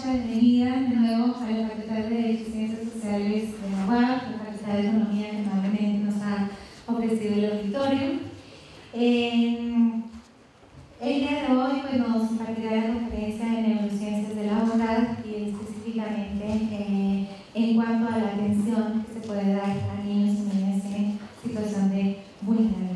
Concha, bienvenida de nuevo a la Facultad de Derecho y Ciencias Sociales de la UAP, la Facultad de Economía que amablemente nos ha ofrecido el auditorio. El día de hoy nos impartirá la conferencia de Neurociencias de la Bondad y específicamente en cuanto a la atención que se puede dar a niños y niñas en situación de vulnerabilidad.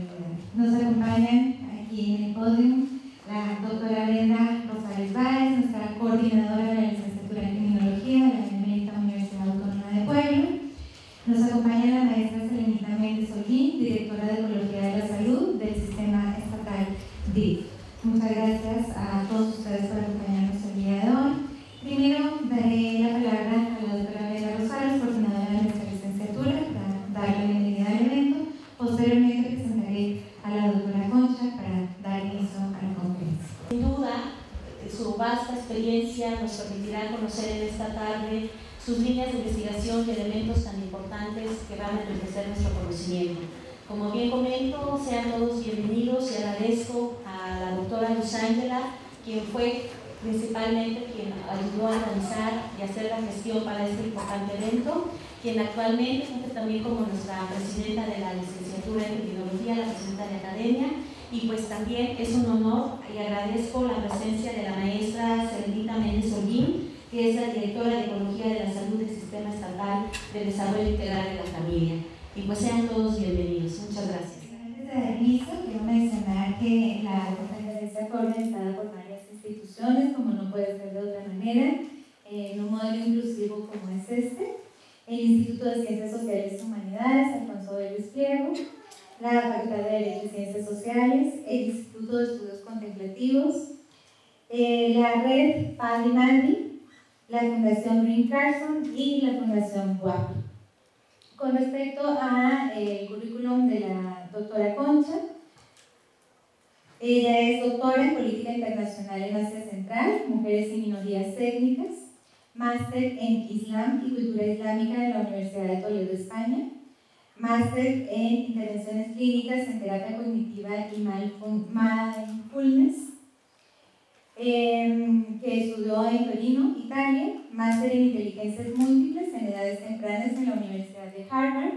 Nos acompañan aquí en el podio la doctora Brenda Rosales Báez, nuestra coordinadora de la licenciatura en Criminología de la Benemérita Universidad Autónoma de Puebla. Nos acompaña la maestra Selenita Méndez Holguín, directora de Ecología de la Salud del Sistema Estatal DIF. Muchas gracias a todos ustedes por acompañarnos el día de hoy. Primero daré la palabra a la doctora Brenda Rosales, coordinadora de nuestra licenciatura, para darle la bienvenida al evento. Posteriormente presentaré a la doctora Concha para dar inicio a la conferencia. Sin duda, su vasta experiencia nos permitirá conocer en esta tarde sus líneas de investigación y elementos tan importantes que van a enriquecer nuestro conocimiento. Como bien comento, sean todos bienvenidos y agradezco a la doctora Luz Ángela, quien fue principalmente quien ayudó a organizar y hacer la gestión para este importante evento, quien actualmente funge también como nuestra presidenta de la licenciatura en Criminología, la presidenta de Academia, y pues también es un honor y agradezco la presencia de la maestra Selenita Méndez Holguín, que es la directora de Ecología de la Salud del Sistema Estatal de Desarrollo Integral de la Familia. Y pues sean todos bienvenidos. Muchas gracias. Antes de dar inicio, quiero mencionar que la conferencia fue organizada por varias instituciones, como no puede ser de otra manera, en un modelo inclusivo como es este: el Instituto de Ciencias Sociales y Humanidades, Alfonso Vélez Pliego, la Facultad de Derecho y Ciencias Sociales, el Instituto de Estudios Contemplativos, la Red Paddy Mandy, la Fundación Green Carson y la Fundación WAP. Con respecto al currículum de la doctora Concha, ella es doctora en Política Internacional en Asia Central, Mujeres y Minorías Étnicas, máster en Islam y Cultura Islámica de la Universidad de Toledo, España, máster en Intervenciones Clínicas en Terapia Cognitiva y Mindfulness, que estudió en Torino, Italia, máster en Inteligencias Múltiples en Edades Tempranas en la Universidad de Harvard,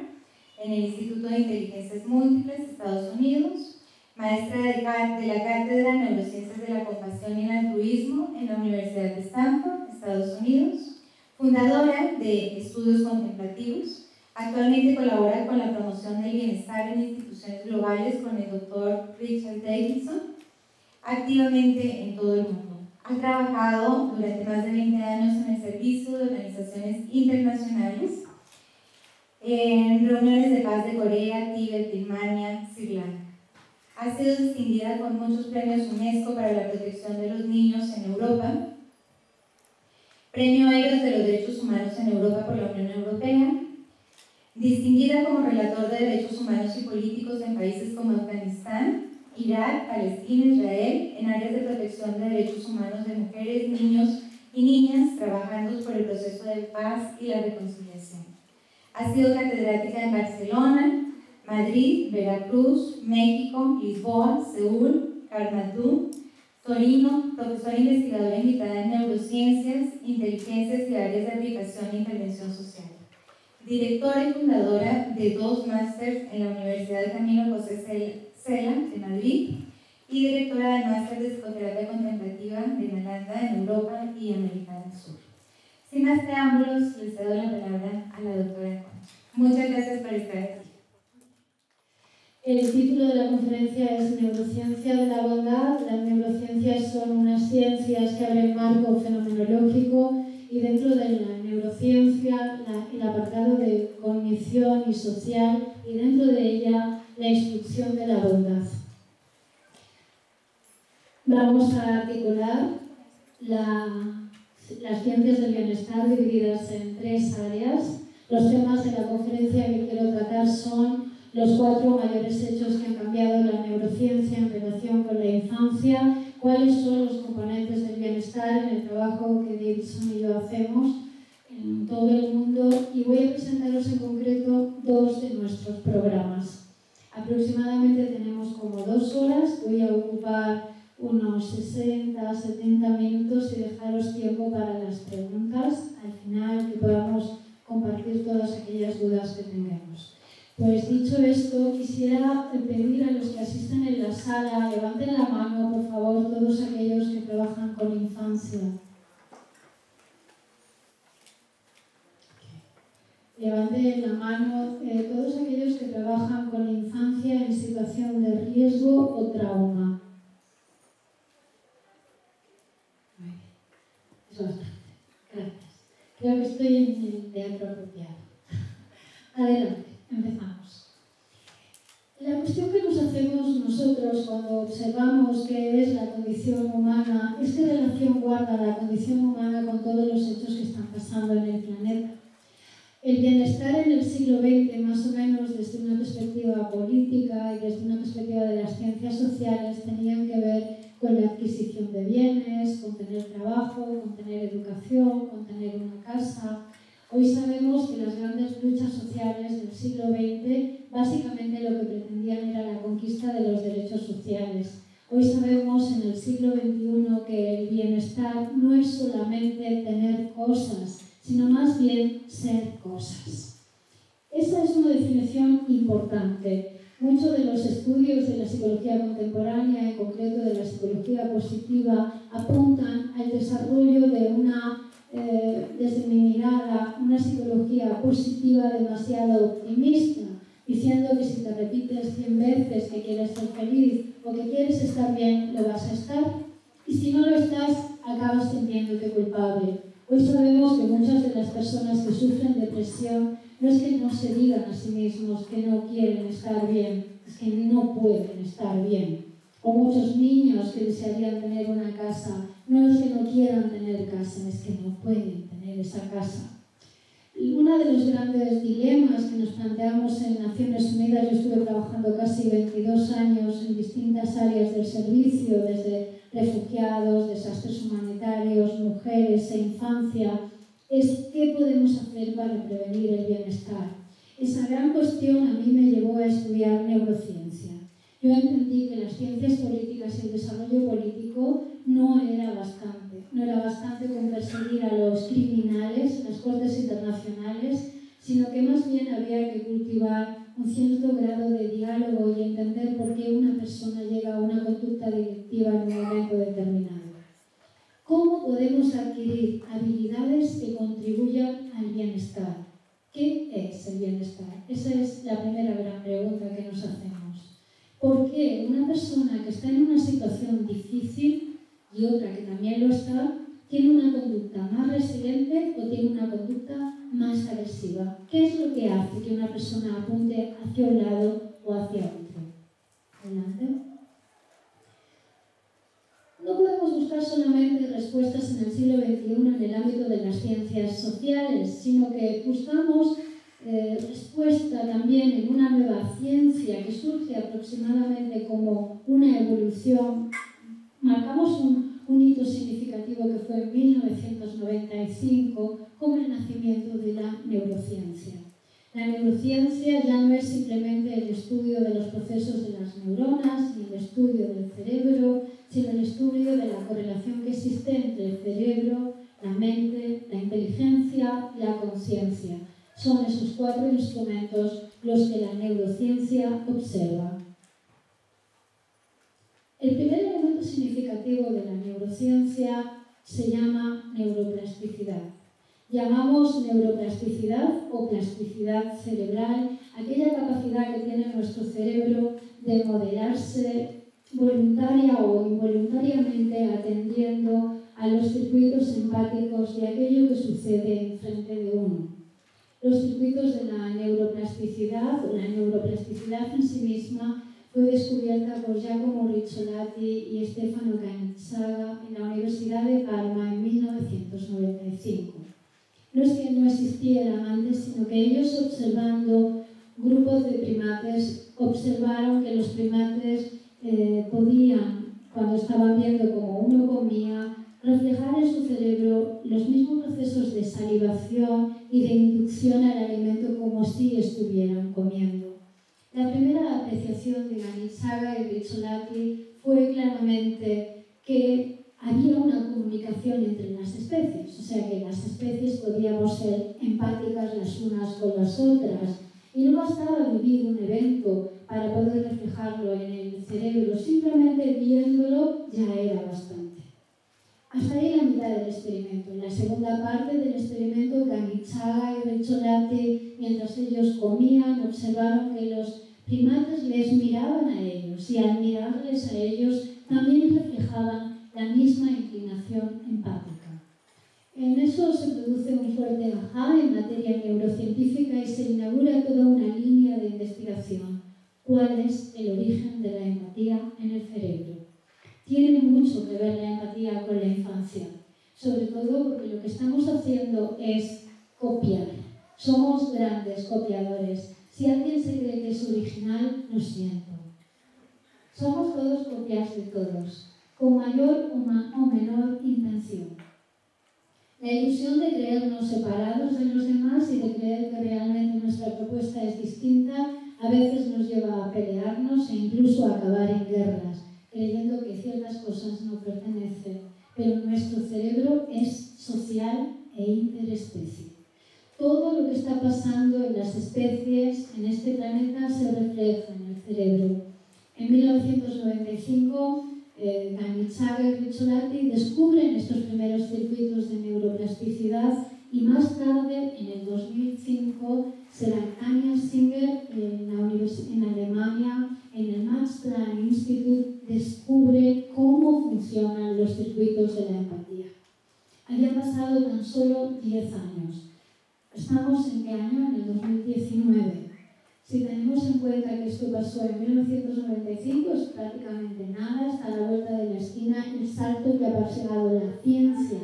en el Instituto de Inteligencias Múltiples, Estados Unidos, maestra de la Cátedra en Neurociencias de la Compasión y el Altruismo en la Universidad de Stanford, Estados Unidos, fundadora de Estudios Contemplativos. Actualmente colabora con la promoción del bienestar en instituciones globales con el Dr. Richard Davidson, activamente en todo el mundo. Ha trabajado durante más de 20 años en el servicio de organizaciones internacionales, en reuniones de paz de Corea, Tíbet, Birmania, Sri Lanka. Ha sido distinguida con muchos premios UNESCO para la protección de los niños en Europa, Premio Eros de los Derechos Humanos en Europa por la Unión Europea, distinguida como relator de derechos humanos y políticos en países como Afganistán, Irak, Palestina, Israel, en áreas de protección de derechos humanos de mujeres, niños y niñas, trabajando por el proceso de paz y la reconciliación. Ha sido catedrática en Barcelona, Madrid, Veracruz, México, Lisboa, Seúl, Kathmandú, Torino, profesora investigadora invitada en neurociencias, inteligencias y áreas de aplicación e intervención social. Directora y fundadora de 2 másters en la Universidad de Camilo José Cela de Madrid y directora del máster de psicoterapia contemplativa de Nalanda en Europa y América del Sur. Sin más preámbulos, les cedo la palabra a la doctora Concha. Muchas gracias por estar aquí. El título de la conferencia es Neurociencia de la Bondad. Las neurociencias son unas ciencias que abren marco fenomenológico y dentro de la neurociencia el apartado de cognición y social y dentro de ella la instrucción de la bondad. Vamos a articular las ciencias del bienestar divididas en 3 áreas. Los temas de la conferencia que quiero tratar son los 4 mayores hechos que han cambiado la neurociencia en relación con la infancia, cuáles son los componentes del bienestar en el trabajo que Davidson y yo hacemos en todo el mundo, y voy a presentaros en concreto 2 de nuestros programas. Aproximadamente tenemos como 2 horas, voy a ocupar unos 60-70 minutos y dejaros tiempo para las preguntas al final, que podamos compartir todas aquellas dudas que tengamos. Pues dicho esto, quisiera pedir a los que asisten en la sala, levanten la mano, por favor, todos aquellos que trabajan con infancia. Levanten la mano todos aquellos que trabajan con la infancia en situación de riesgo o trauma. Muy bien. Es bastante. Gracias. Creo que estoy en el teatro apropiado. Adelante, empezamos. La cuestión que nos hacemos nosotros cuando observamos qué es la condición humana es qué relación guarda la condición humana con todos los hechos que están pasando en el planeta. El bienestar en el siglo XX, más o menos desde una perspectiva política y desde una perspectiva de las ciencias sociales, tenían que ver con la adquisición de bienes, con tener trabajo, con tener educación, con tener una casa. Hoy sabemos que las grandes luchas sociales del siglo XX básicamente lo que pretendían era la conquista de los derechos sociales. Hoy sabemos en el siglo XXI que el bienestar no es solamente tener cosas, sino más bien ser cosas. Esa es una definición importante. Muchos de los estudios de la psicología contemporánea, en concreto de la psicología positiva, apuntan al desarrollo de una, desde mi mirada, una psicología positiva demasiado optimista, diciendo que si te repites 100 veces que quieres ser feliz o que quieres estar bien, lo vas a estar, y si no lo estás, acabas sintiéndote culpable. Hoy sabemos que muchas de las personas que sufren depresión no es que no se digan a sí mismos que no quieren estar bien, es que no pueden estar bien. O muchos niños que desearían tener una casa, no es que no quieran tener casa, es que no pueden tener esa casa. Y uno de los grandes dilemas que nos planteamos en Naciones Unidas, yo estuve trabajando casi 22 años en distintas áreas del servicio, desde refugiados, desastres humanitarios, mujeres e infancia, es qué podemos hacer para prevenir el bienestar. Esa gran cuestión a mí me llevó a estudiar neurociencia. Yo entendí que las ciencias políticas y el desarrollo político no era bastante con perseguir a los criminales en las cortes internacionales, sino que más bien había que cultivar un cierto grado de diálogo y entender por qué una persona llega a una conducta delictiva en un momento determinado. ¿Cómo podemos adquirir habilidades que contribuyan al bienestar? ¿Qué es el bienestar? Esa es la primera gran pregunta que nos hacemos. ¿Por qué una persona que está en una situación difícil y otra que también lo está, tiene una conducta más resiliente o tiene una conducta más agresiva? ¿Qué es lo que hace que una persona apunte hacia un lado o hacia otro? Adelante. No podemos buscar solamente respuestas en el siglo XXI en el ámbito de las ciencias sociales, sino que buscamos respuesta también en una nueva ciencia que surge aproximadamente como una evolución. Marcamos un hito significativo que fue en 1995 como el nacimiento de la neurociencia. La neurociencia ya no es simplemente el estudio de los procesos de las neuronas ni el estudio del cerebro, sino el estudio de la correlación que existe entre el cerebro, la mente, la inteligencia y la conciencia. Son esos 4 instrumentos los que la neurociencia observa. El primer elemento significativo de la neurociencia se llama neuroplasticidad. Llamamos neuroplasticidad o plasticidad cerebral aquella capacidad que tiene nuestro cerebro de modelarse voluntaria o involuntariamente atendiendo a los circuitos empáticos de aquello que sucede enfrente de uno. Los circuitos de la neuroplasticidad o la neuroplasticidad en sí misma fue descubierta por Giacomo Rizzolatti y Stefano Canizzaga en la Universidad de Parma en 1995. No es que no existieran antes, sino que ellos, observando grupos de primates, observaron que los primates podían, cuando estaban viendo cómo uno comía, reflejar en su cerebro los mismos procesos de salivación y de inducción al alimento como si estuvieran comiendo. La primera apreciación de Canizzaga y Rizzolatti fue claramente que había una comunicación entre las especies, o sea que las especies podíamos ser empáticas las unas con las otras, y no bastaba vivir un evento para poder reflejarlo en el cerebro, simplemente viéndolo ya era bastante. Hasta ahí la mitad del experimento. En la segunda parte del experimento, Gamitsaga y Reicholati, mientras ellos comían, observaron que los primates les miraban a ellos y al mirarles a ellos también reflejaban la misma inclinación empática. En eso se produce un fuerte ajá en materia neurocientífica y se inaugura toda una línea de investigación. ¿Cuál es el origen de la empatía en el cerebro? Tiene mucho que ver la empatía con la infancia, sobre todo porque lo que estamos haciendo es copiar. Somos grandes copiadores. Si alguien se cree que es original, lo siento. Somos todos copias de todos, con mayor o menor intención. La ilusión de creernos separados de los demás y de creer que realmente nuestra propuesta es distinta a veces nos lleva a pelearnos e incluso a acabar en guerras, creyendo que ciertas cosas no pertenecen, pero nuestro cerebro es social e interespecie. Todo lo que está pasando en las especies en este planeta se refleja en el cerebro. En 1995, Gamitsaga y Reicholati descubren estos primeros circuitos de neuroplasticidad y más tarde, en el 2005, Anja Singer en Alemania, en el Max Planck Institute, descubre cómo funcionan los circuitos de la empatía. Habían pasado tan solo 10 años. Estamos en qué año? En el 2019. Si tenemos en cuenta que esto pasó en 1995, es prácticamente nada, está a la vuelta de la esquina. El salto que ha pasado la ciencia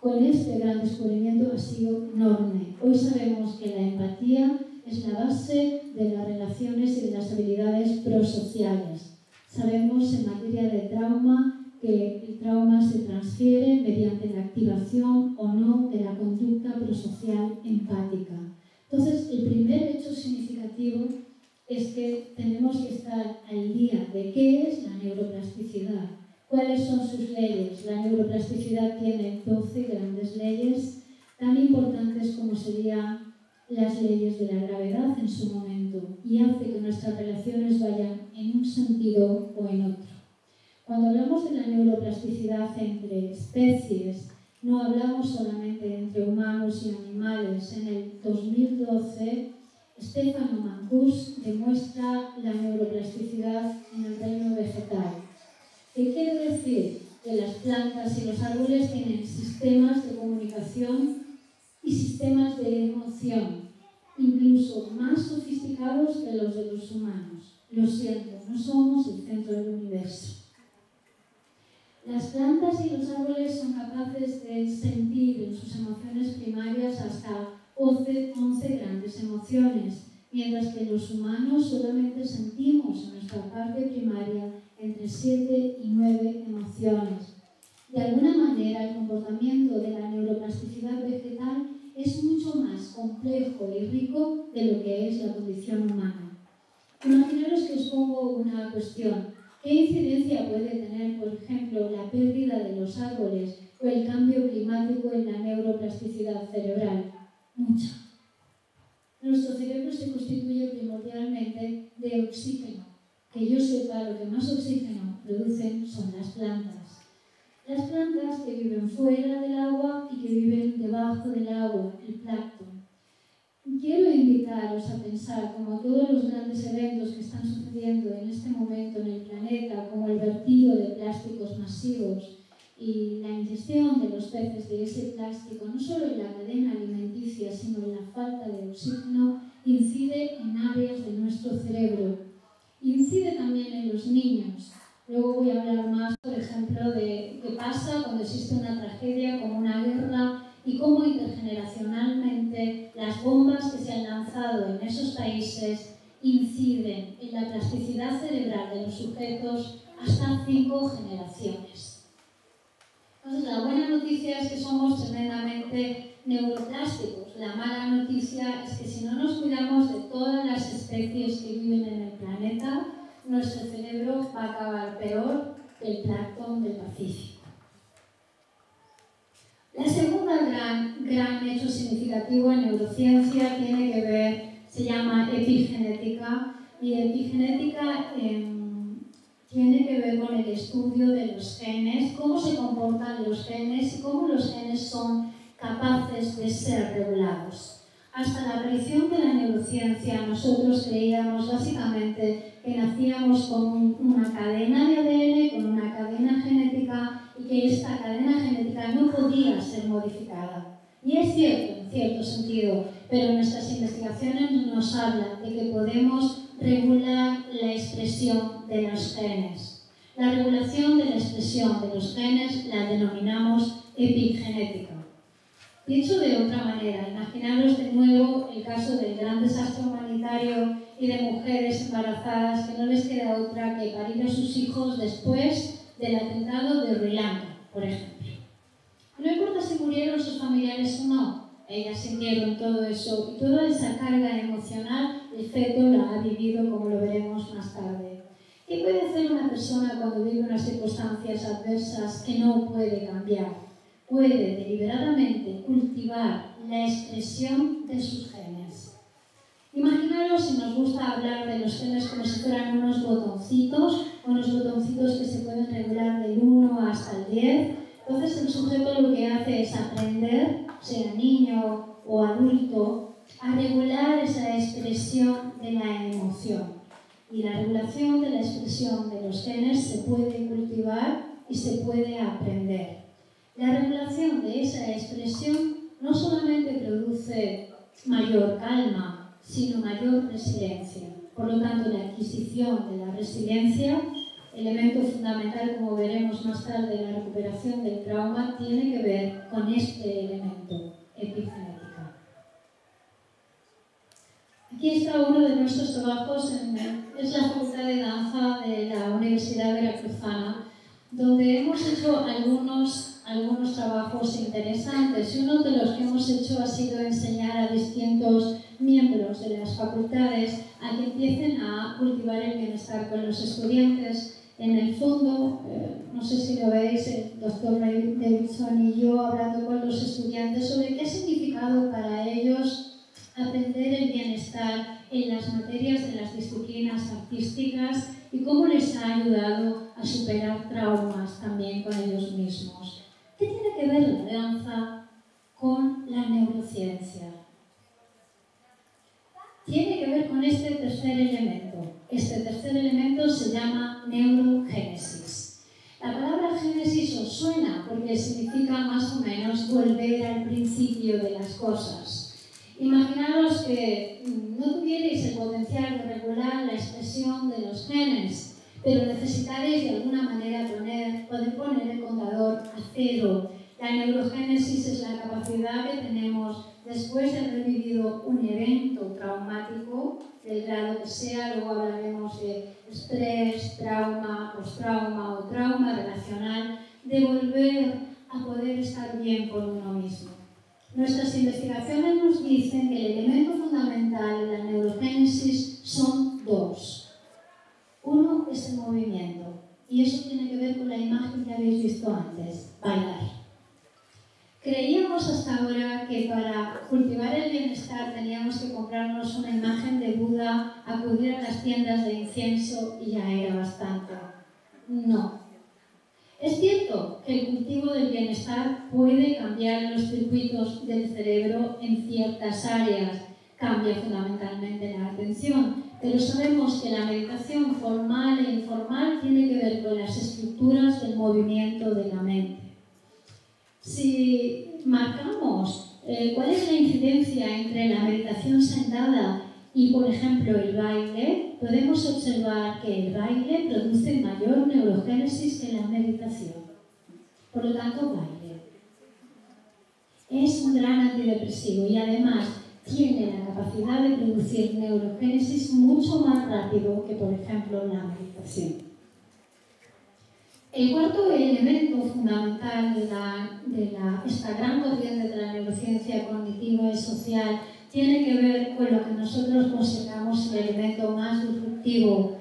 con este gran descubrimiento ha sido enorme. Hoy sabemos que la empatía es la base de las relaciones y de las habilidades prosociales. Sabemos en materia de trauma que el trauma se transfiere mediante la activación o no de la conducta prosocial empática. Entonces, el primer hecho significativo es que tenemos que estar al día de qué es la neuroplasticidad, cuáles son sus leyes. La neuroplasticidad tiene 12 grandes leyes, tan importantes como serían las leyes de la gravedad en su momento, y hace que nuestras relaciones vayan en un sentido o en otro. Cuando hablamos de la neuroplasticidad entre especies, no hablamos solamente entre humanos y animales. En el 2012, Stefano Mancuso demuestra la neuroplasticidad en el reino vegetal. ¿Qué quiere decir? Que las plantas y los árboles tienen sistemas de comunicación y sistemas de emoción, incluso más sofisticados que los de los humanos. Lo siento, no somos el centro del universo. Las plantas y los árboles son capaces de sentir en sus emociones primarias hasta 11 grandes emociones, mientras que los humanos solamente sentimos en nuestra parte primaria entre 7 y 9 emociones. De alguna manera, el comportamiento de la neuroplasticidad vegetal es mucho más complejo y rico de lo que es la condición humana. Imaginaros que os pongo una cuestión. ¿Qué incidencia puede tener, por ejemplo, la pérdida de los árboles o el cambio climático en la neuroplasticidad cerebral? Mucha. Nuestro cerebro se constituye primordialmente de oxígeno. Que yo sepa, lo que más oxígeno producen son las plantas. Las plantas que viven fuera del agua y que viven debajo del agua, el plancton. Quiero invitaros a pensar como todos los grandes eventos que están sucediendo en este momento en el planeta, como el vertido de plásticos masivos y la ingestión de los peces de ese plástico, no solo en la cadena alimenticia, sino en la falta de oxígeno, incide en áreas de nuestro cerebro. Incide también en los niños. Luego voy a hablar más, por ejemplo, de qué pasa cuando existe una tragedia como una guerra y cómo intergeneracionalmente las bombas que se han lanzado en esos países inciden en la plasticidad cerebral de los sujetos hasta 5 generaciones. Entonces, la buena noticia es que somos tremendamente neuroplásticos. La mala noticia es que si no nos cuidamos de todas las especies que viven en el planeta, nuestro cerebro va a acabar peor del plancton del Pacífico. La segunda gran hecho significativo en neurociencia tiene que ver, se llama epigenética, y epigenética tiene que ver con el estudio de los genes, cómo se comportan los genes y cómo los genes son capaces de ser regulados. Hasta la aparición de la neurociencia, nosotros creíamos básicamente que nacíamos con una cadena de ADN, con una cadena genética, y que esta cadena genética no podía ser modificada. Y es cierto, en cierto sentido, pero nuestras investigaciones nos hablan de que podemos regular la expresión de los genes. La regulación de la expresión de los genes la denominamos epigenética. Dicho de otra manera, imaginaros de nuevo el caso del gran desastre humanitario y de mujeres embarazadas que no les queda otra que parir a sus hijos después del atentado de Sri Lanka, por ejemplo. No importa si murieron sus familiares o no, ellas sintieron todo eso y toda esa carga emocional, el feto la ha vivido, como lo veremos más tarde. ¿Qué puede hacer una persona cuando vive unas circunstancias adversas que no puede cambiar? Puede deliberadamente cultivar la expresión de sus genes. Imaginaros si nos gusta hablar de los genes como si fueran unos botoncitos que se pueden regular del 1 hasta el 10. Entonces el sujeto lo que hace es aprender, sea niño o adulto, a regular esa expresión de la emoción. Y la regulación de la expresión de los genes se puede cultivar y se puede aprender. La regulación de esa expresión no solamente produce mayor calma, sino mayor resiliencia. Por lo tanto, la adquisición de la resiliencia, elemento fundamental, como veremos más tarde, en la recuperación del trauma, tiene que ver con este elemento, epigenética. Aquí está uno de nuestros trabajos, es la Facultad de Danza de la Universidad Veracruzana, donde hemos hecho algunos trabajos interesantes, y uno de los que hemos hecho ha sido enseñar a distintos miembros de las facultades a que empiecen a cultivar el bienestar con los estudiantes. En el fondo, no sé si lo veis, el doctor Davidson y yo hablando con los estudiantes sobre qué ha significado para ellos aprender el bienestar en las materias de las disciplinas artísticas y cómo les ha ayudado a superar traumas también con ellos mismos. ¿Qué tiene que ver la danza con la neurociencia? Tiene que ver con este tercer elemento. Este tercer elemento se llama neurogénesis. La palabra génesis os suena porque significa más o menos volver al principio de las cosas. Imaginaros que no tuvierais el potencial de regular la expresión de los genes, pero necesitaréis de alguna manera poder poner el contador a cero. La neurogénesis es la capacidad que tenemos después de haber vivido un evento traumático, del grado que sea, luego hablaremos de estrés, trauma, postrauma o trauma relacional, de volver a poder estar bien con uno mismo. Nuestras investigaciones nos dicen que el elemento fundamental de la neurogénesis son dos. Uno es el movimiento, y eso tiene que ver con la imagen que habéis visto antes, bailar. Creíamos hasta ahora que para cultivar el bienestar teníamos que comprarnos una imagen de Buda, acudir a las tiendas de incienso y ya era bastante. No. Es cierto que el cultivo del bienestar puede cambiar los circuitos del cerebro en ciertas áreas, cambia fundamentalmente la atención, pero sabemos que la meditación formal e informal tiene que ver con las estructuras del movimiento de la mente. Si marcamos cuál es la incidencia entre la meditación sentada y, por ejemplo, el baile, podemos observar que el baile produce mayor neurogénesis que la meditación. Por lo tanto, baile. Es un gran antidepresivo y además tiene la capacidad de producir neurogénesis mucho más rápido que, por ejemplo, la meditación. El cuarto elemento fundamental de esta gran corriente de la neurociencia cognitiva y social tiene que ver con lo que nosotros consideramos el elemento más disruptivo,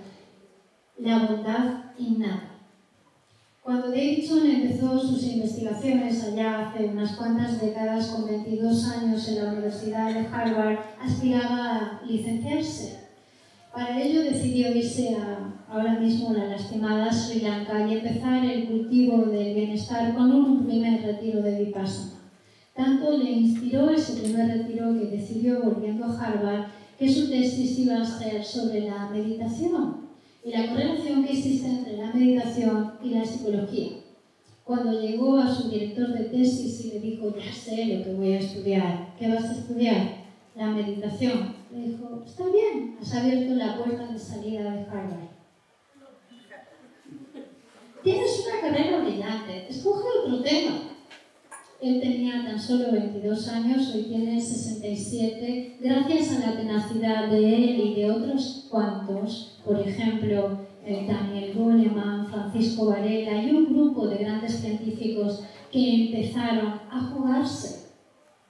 la bondad innata. Cuando Davidson empezó sus investigaciones allá hace unas cuantas décadas, con 22 años en la Universidad de Harvard, aspiraba a licenciarse. Para ello decidió irse ahora mismo a la lastimada Sri Lanka y empezar el cultivo del bienestar con un primer retiro de Vipassana. Tanto le inspiró ese primer retiro que decidió, volviendo a Harvard, que su tesis iba a ser sobre la meditación y la correlación que existe entre la meditación y la psicología. Cuando llegó a su director de tesis y le dijo, ya sé lo que voy a estudiar, ¿qué vas a estudiar? La meditación. Le dijo, está bien, has abierto la puerta de salida de Harvard. Tienes una carrera brillante, escoge otro tema. Él tenía tan solo 22 años, hoy tiene 67, gracias a la tenacidad de él y de otros cuantos, por ejemplo, Daniel Goleman, Francisco Varela y un grupo de grandes científicos que empezaron a jugarse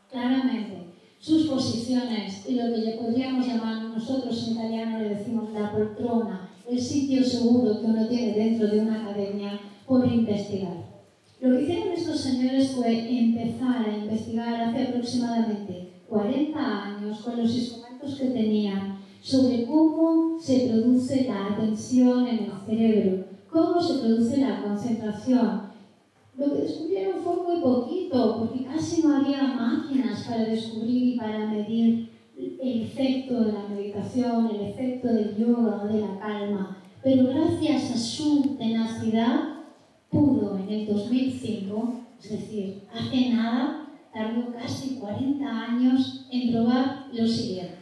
claramente sus posiciones y lo que le podríamos llamar nosotros en italiano le decimos la poltrona, el sitio seguro que uno tiene dentro de una academia por investigar. Lo que hicieron estos señores fue empezar a investigar hace aproximadamente 40 años con los instrumentos que tenían sobre cómo se produce la atención en el cerebro, cómo se produce la concentración. Lo que descubrieron fue muy poquito, porque casi no había máquinas para descubrir y para medir el efecto de la meditación, el efecto del yoga o de la calma. Pero gracias a su tenacidad, pudo en el 2005, es decir, hace nada, tardó casi 40 años en probar lo siguiente.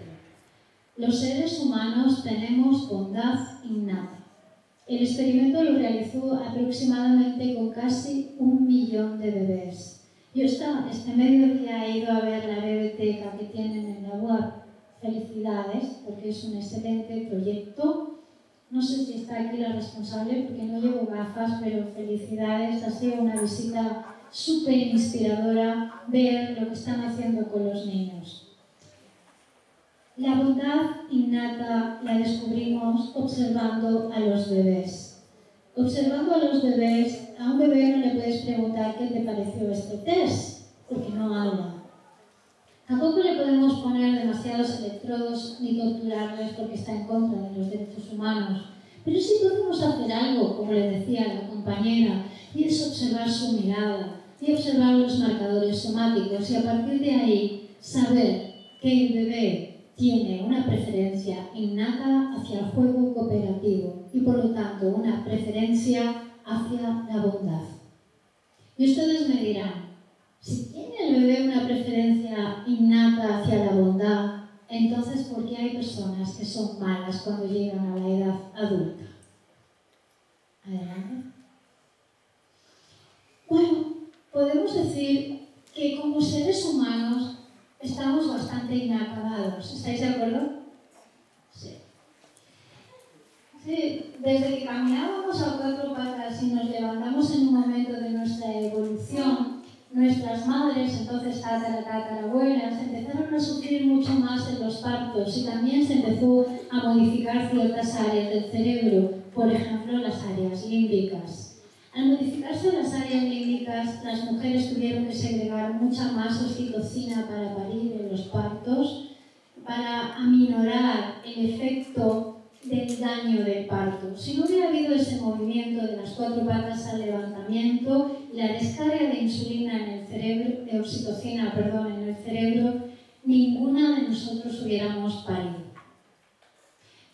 Los seres humanos tenemos bondad innata. El experimento lo realizó aproximadamente con casi 1 millón de bebés. Yo este mediodía he ido a ver la biblioteca que tienen en la web. Felicidades, porque es un excelente proyecto. No sé si está aquí la responsable porque no llevo gafas, pero felicidades. Ha sido una visita súper inspiradora ver lo que están haciendo con los niños. La bondad innata la descubrimos observando a los bebés. Observando a los bebés, a un bebé no le puedes preguntar qué te pareció este test, porque no habla. Tampoco le podemos poner demasiados electrodos ni torturarles porque está en contra de los derechos humanos. Pero sí podemos hacer algo, como le decía la compañera, y es observar su mirada y observar los marcadores somáticos y a partir de ahí saber que el bebé tiene una preferencia innata hacia el juego cooperativo y por lo tanto una preferencia hacia la bondad. Y ustedes me dirán, si tiene el bebé una preferencia innata hacia la bondad, entonces ¿por qué hay personas que son malas cuando llegan a la edad adulta? Adelante. Bueno, podemos decir que como seres humanos estamos bastante inacabados. ¿Estáis de acuerdo? Sí. Sí, desde que caminábamos a 4 patas y nos levantamos en un momento de nuestra evolución, nuestras madres, entonces tatarabuelas, empezaron a sufrir mucho más en los partos y también se empezó a modificar ciertas áreas del cerebro, por ejemplo las áreas límbicas. Al modificarse las áreas límbicas, las mujeres tuvieron que segregar mucha más oxitocina para parir en los partos, para aminorar el efecto del daño del parto. Si no hubiera habido ese movimiento de las 4 patas al levantamiento y la descarga de insulina en el cerebro, de oxitocina, perdón, en el cerebro, ninguna de nosotros hubiéramos parido.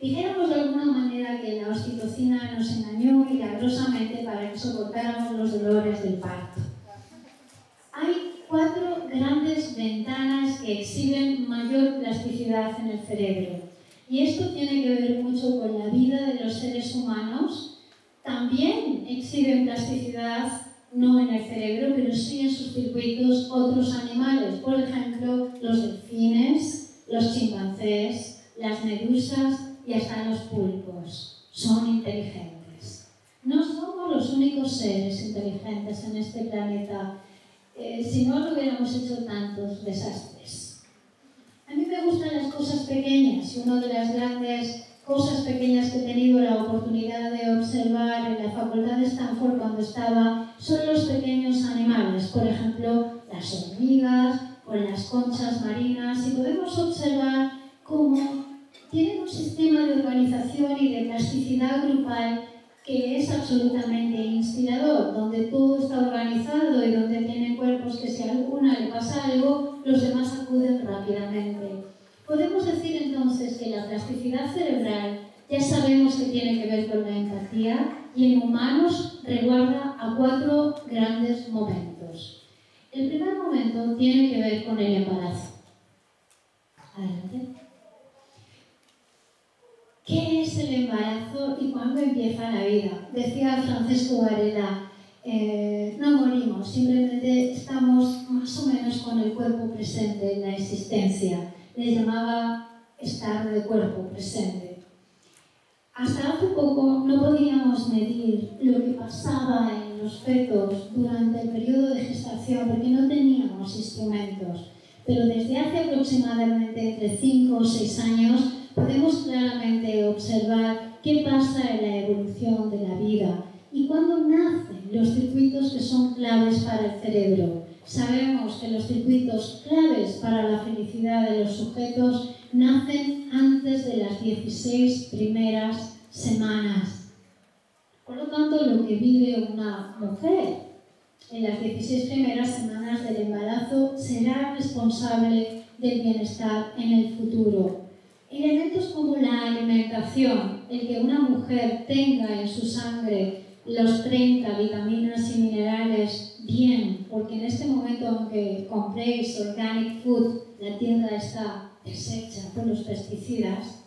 Dijéramos de alguna manera que la oxitocina nos engañó milagrosamente para que soportáramos los dolores del parto. Hay 4 grandes ventanas que exhiben mayor plasticidad en el cerebro. Y esto tiene que ver mucho con la vida de los seres humanos. También exhiben plasticidad, no en el cerebro, pero sí en sus circuitos otros animales. Por ejemplo, los delfines, los chimpancés, las medusas y hasta los pulpos. Son inteligentes. No somos los únicos seres inteligentes en este planeta. Si no, no hubiéramos hecho tantos desastres. A mí me gustan las cosas pequeñas y una de las grandes cosas pequeñas que he tenido la oportunidad de observar en la facultad Facultad de Stanford cuando estaba son los pequeños animales, por ejemplo, las hormigas o las conchas marinas, y podemos observar cómo tienen un sistema de organización y de plasticidad grupal que es absolutamente inspirador, donde todo está organizado y donde tienen cuerpos que si a alguna le pasa algo, los demás acuden rápidamente. Podemos decir entonces que la plasticidad cerebral ya sabemos que tiene que ver con la empatía y en humanos resguarda a 4 grandes momentos. El primer momento tiene que ver con el embarazo. Adelante. ¿Qué es el embarazo y cuándo empieza la vida? Decía Francesco Varela, no morimos, simplemente estamos más o menos con el cuerpo presente en la existencia. Le llamaba estar de cuerpo presente. Hasta hace poco no podíamos medir lo que pasaba en los fetos durante el periodo de gestación porque no teníamos instrumentos. Pero desde hace aproximadamente entre 5 o 6 años podemos claramente observar qué pasa en la evolución de la vida y cuándo nacen los circuitos que son claves para el cerebro. Sabemos que los circuitos claves para la felicidad de los sujetos nacen antes de las 16 primeras semanas. Por lo tanto, lo que vive una mujer en las 16 primeras semanas del embarazo será responsable del bienestar en el futuro. Elementos como la alimentación, el que una mujer tenga en su sangre los 30 vitaminas y minerales bien, porque en este momento, aunque compréis organic food, la tienda está deshecha por los pesticidas,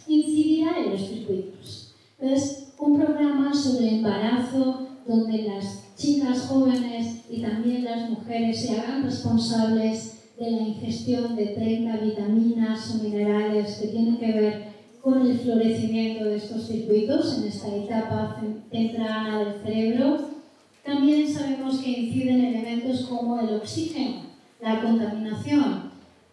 incidirá en los circuitos. Entonces, un programa sobre embarazo donde las chicas jóvenes y también las mujeres se hagan responsables de la ingestión de 30 vitaminas o minerales que tienen que ver con el florecimiento de estos circuitos en esta etapa temprana del cerebro. También sabemos que inciden elementos como el oxígeno, la contaminación,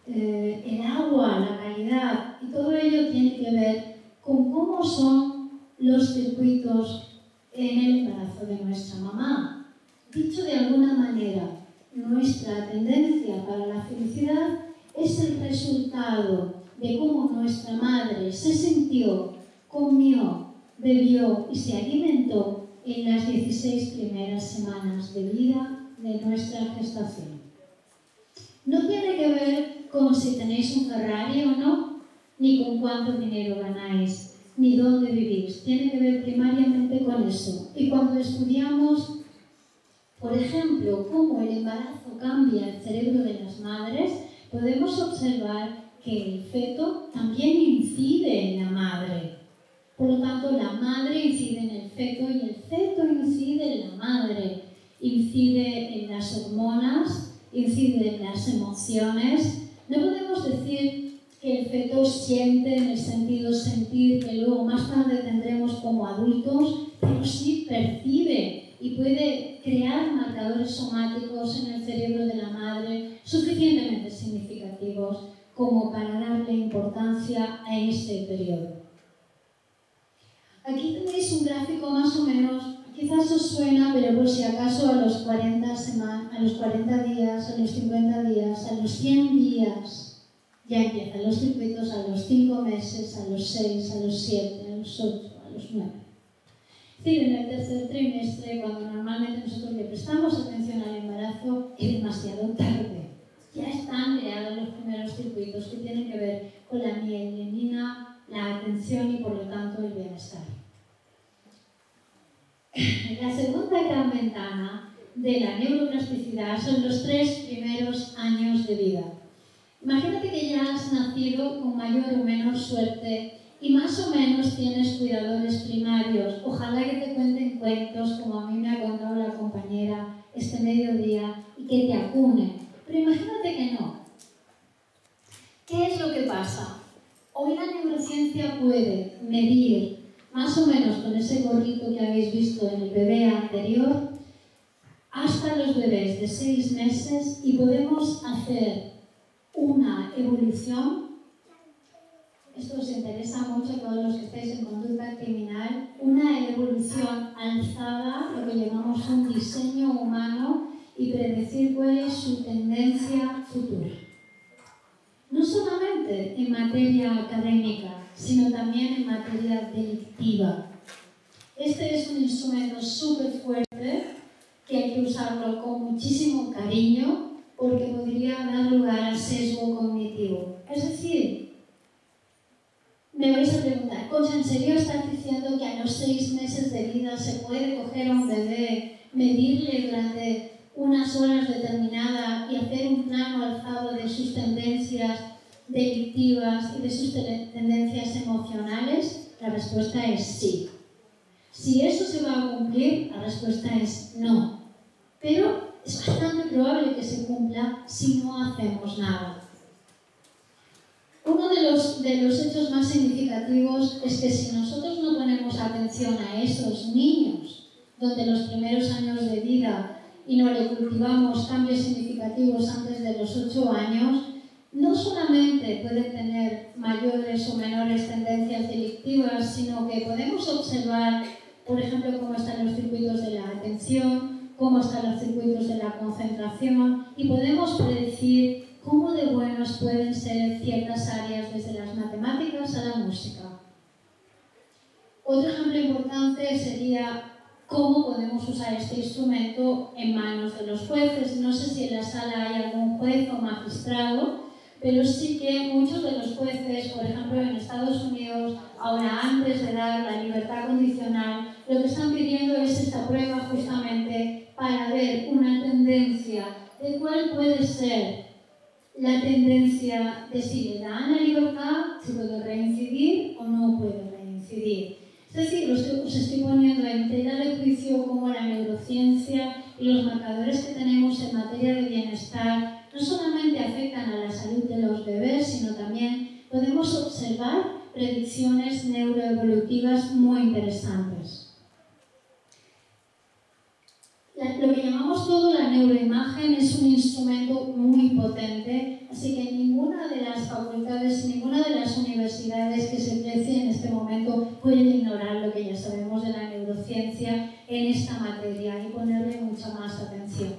el agua, la calidad, y todo ello tiene que ver con cómo son los circuitos en el embarazo de nuestra mamá. Dicho de alguna manera, nuestra tendencia para la felicidad es el resultado de cómo nuestra madre se sintió, comió, bebió y se alimentó en las 16 primeras semanas de vida de nuestra gestación. No tiene que ver con si tenéis un Ferrari o no, ni con cuánto dinero ganáis, ni dónde vivís. Tiene que ver primariamente con eso. Y cuando estudiamos, por ejemplo, cómo el embarazo cambia el cerebro de las madres, podemos observar que el feto también incide en la madre. Por lo tanto, la madre incide en el feto y el feto incide en la madre. Incide en las hormonas, incide en las emociones. No podemos decir que el feto siente en el sentido sentir que luego más tarde tendremos como adultos, pero sí percibe y puede crear marcadores somáticos en el cerebro de la madre suficientemente significativos como para darle importancia a ese periodo. Aquí tenéis un gráfico más o menos, quizás os suena, pero por si acaso a los 40 días, a los 50 días, a los 100 días, ya empiezan los circuitos a los 5 meses, a los 6, a los 7, a los 8, a los 9. Es decir, en el tercer trimestre, cuando normalmente nosotros le prestamos atención al embarazo, es demasiado tarde. Ya están creados los primeros circuitos que tienen que ver con la mielinina, la atención y por lo tanto el bienestar. La segunda gran ventana de la neuroplasticidad son los 3 primeros años de vida. Imagínate que ya has nacido con mayor o menor suerte y más o menos tienes cuidadores primarios. Ojalá que te cuenten cuentos como a mí me ha contado la compañera este mediodía y que te acunen. Pero imagínate que no. ¿Qué es lo que pasa? Hoy la neurociencia puede medir, más o menos con ese gorrito que habéis visto en el bebé anterior, hasta los bebés de 6 meses y podemos hacer una evolución esto os interesa mucho a todos los que estáis en conducta criminal, una evolución alzada, lo que llamamos un diseño humano, y predecir cuál es su tendencia futura. No solamente en materia académica, sino también en materia delictiva. Este es un instrumento súper fuerte que hay que usarlo con muchísimo cariño porque podría dar lugar al sesgo cognitivo. Es decir, me vais a preguntar, Concha, ¿en serio estás diciendo que a los 6 meses de vida se puede coger a un bebé, medirle durante unas horas determinadas y hacer un plano alzado de sus tendencias delictivas y de sus tendencias emocionales? La respuesta es sí. Si eso se va a cumplir, la respuesta es no. Pero es bastante probable que se cumpla si no hacemos nada. Uno de los hechos más significativos es que si nosotros no ponemos atención a esos niños, donde los primeros años de vida y no le cultivamos cambios significativos antes de los 8 años, no solamente pueden tener mayores o menores tendencias delictivas, sino que podemos observar, por ejemplo, cómo están los circuitos de la atención, cómo están los circuitos de la concentración, y podemos predecir cómo de buenos pueden ser ciertas áreas, desde las matemáticas a la música. Otro ejemplo importante sería cómo podemos usar este instrumento en manos de los jueces. No sé si en la sala hay algún juez o magistrado, pero sí que muchos de los jueces, por ejemplo en Estados Unidos, ahora antes de dar la libertad condicional, lo que están pidiendo es esta prueba justamente para ver una tendencia de cuál puede ser la tendencia de si le dan la libertad, si puede reincidir o no puede reincidir. Es decir, os estoy poniendo en tela de juicio cómo la neurociencia y los marcadores que tenemos en materia de bienestar no solamente afectan a la salud de los bebés, sino también podemos observar predicciones neuroevolutivas muy interesantes. Lo que llamamos todo la neuroimagen es un instrumento muy potente, así que ninguna de las facultades, ninguna de las universidades que se precie en este momento pueden ignorar lo que ya sabemos de la neurociencia en esta materia y ponerle mucha más atención.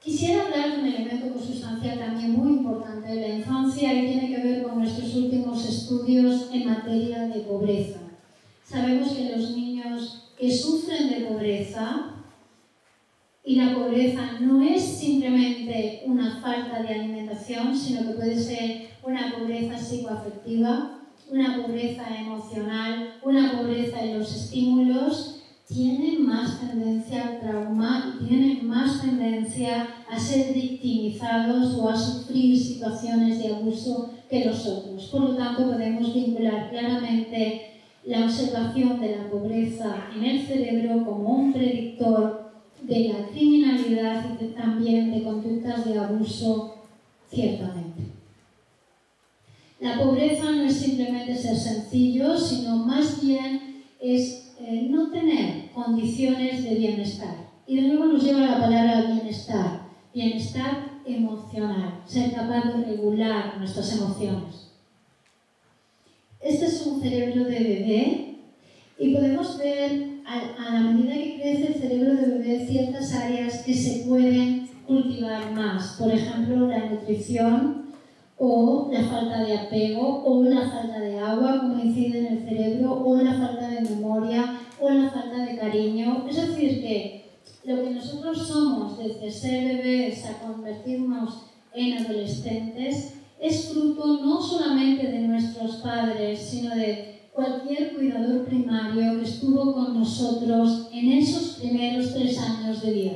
Quisiera hablar de un elemento consustancial también muy importante de la infancia y tiene que ver con nuestros últimos estudios en materia de pobreza. Sabemos que los niños que sufren de pobreza, y la pobreza no es simplemente una falta de alimentación, sino que puede ser una pobreza psicoafectiva, una pobreza emocional, una pobreza en los estímulos, tienen más tendencia al trauma y tienen más tendencia a ser victimizados o a sufrir situaciones de abuso que los otros. Por lo tanto, podemos vincular claramente la observación de la pobreza en el cerebro como un predictor de la criminalidad y también de conductas de abuso, ciertamente. La pobreza no es simplemente ser sencillo, sino más bien es no tener condiciones de bienestar. Y de nuevo nos lleva la palabra bienestar, bienestar emocional, ser capaz de regular nuestras emociones. Este es un cerebro de bebé y podemos ver a la medida que crece el cerebro de bebé ciertas áreas que se pueden cultivar más. Por ejemplo, la nutrición o la falta de apego o la falta de agua, como incide en el cerebro, o la falta de memoria o la falta de cariño. Es decir, que lo que nosotros somos desde ser bebés a convertirnos en adolescentes es fruto no solamente de nuestros padres, sino de cualquier cuidador primario que estuvo con nosotros en esos primeros 3 años de vida.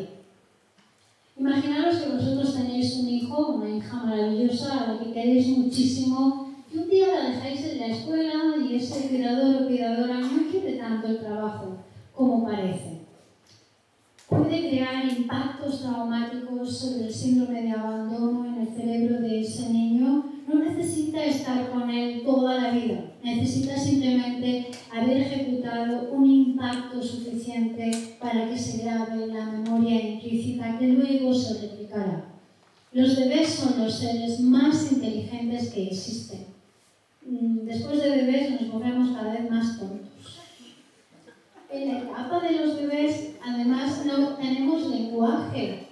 Imaginaros que vosotros tenéis un hijo o una hija maravillosa a la que queréis muchísimo y un día la dejáis en la escuela y ese cuidador o cuidadora no quiere tanto el trabajo como parece. Puede crear impactos traumáticos sobre el síndrome de abandono en el cerebro de ese niño. No necesita estar con él toda la vida, necesita simplemente haber ejecutado un impacto suficiente para que se grabe en la memoria implícita que luego se replicará. Los bebés son los seres más inteligentes inteligentes que existen. Después de bebés nos volvemos cada vez más tontos. En la etapa de los bebés, además, no tenemos lenguaje.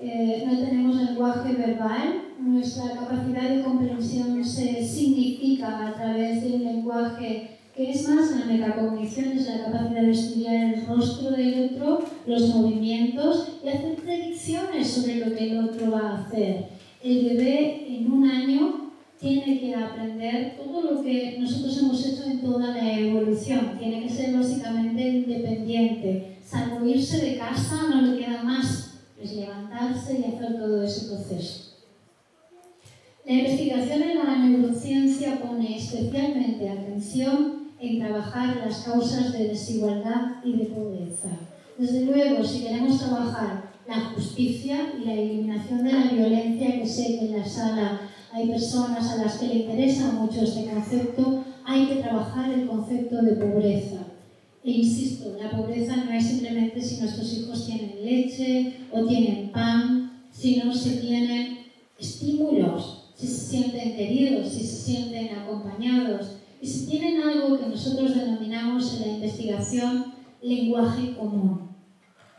No tenemos lenguaje verbal, nuestra capacidad de comprensión se significa a través de un lenguaje que es más la metacognición, es la capacidad de estudiar el rostro del otro, los movimientos y hacer predicciones sobre lo que el otro va a hacer. El bebé en un año tiene que aprender todo lo que nosotros hemos hecho en toda la evolución, tiene que ser básicamente independiente, salvo irse de casa no le queda más. Es levantarse y hacer todo ese proceso. La investigación en la neurociencia pone especialmente atención en trabajar las causas de desigualdad y de pobreza. Desde luego, si queremos trabajar la justicia y la eliminación de la violencia, que sé que en la sala hay personas a las que le interesa mucho este concepto, hay que trabajar el concepto de pobreza. E insisto, la pobreza no es simplemente si nuestros hijos tienen leche o tienen pan, sino si tienen estímulos, si se sienten queridos, si se sienten acompañados y si tienen algo que nosotros denominamos en la investigación lenguaje común.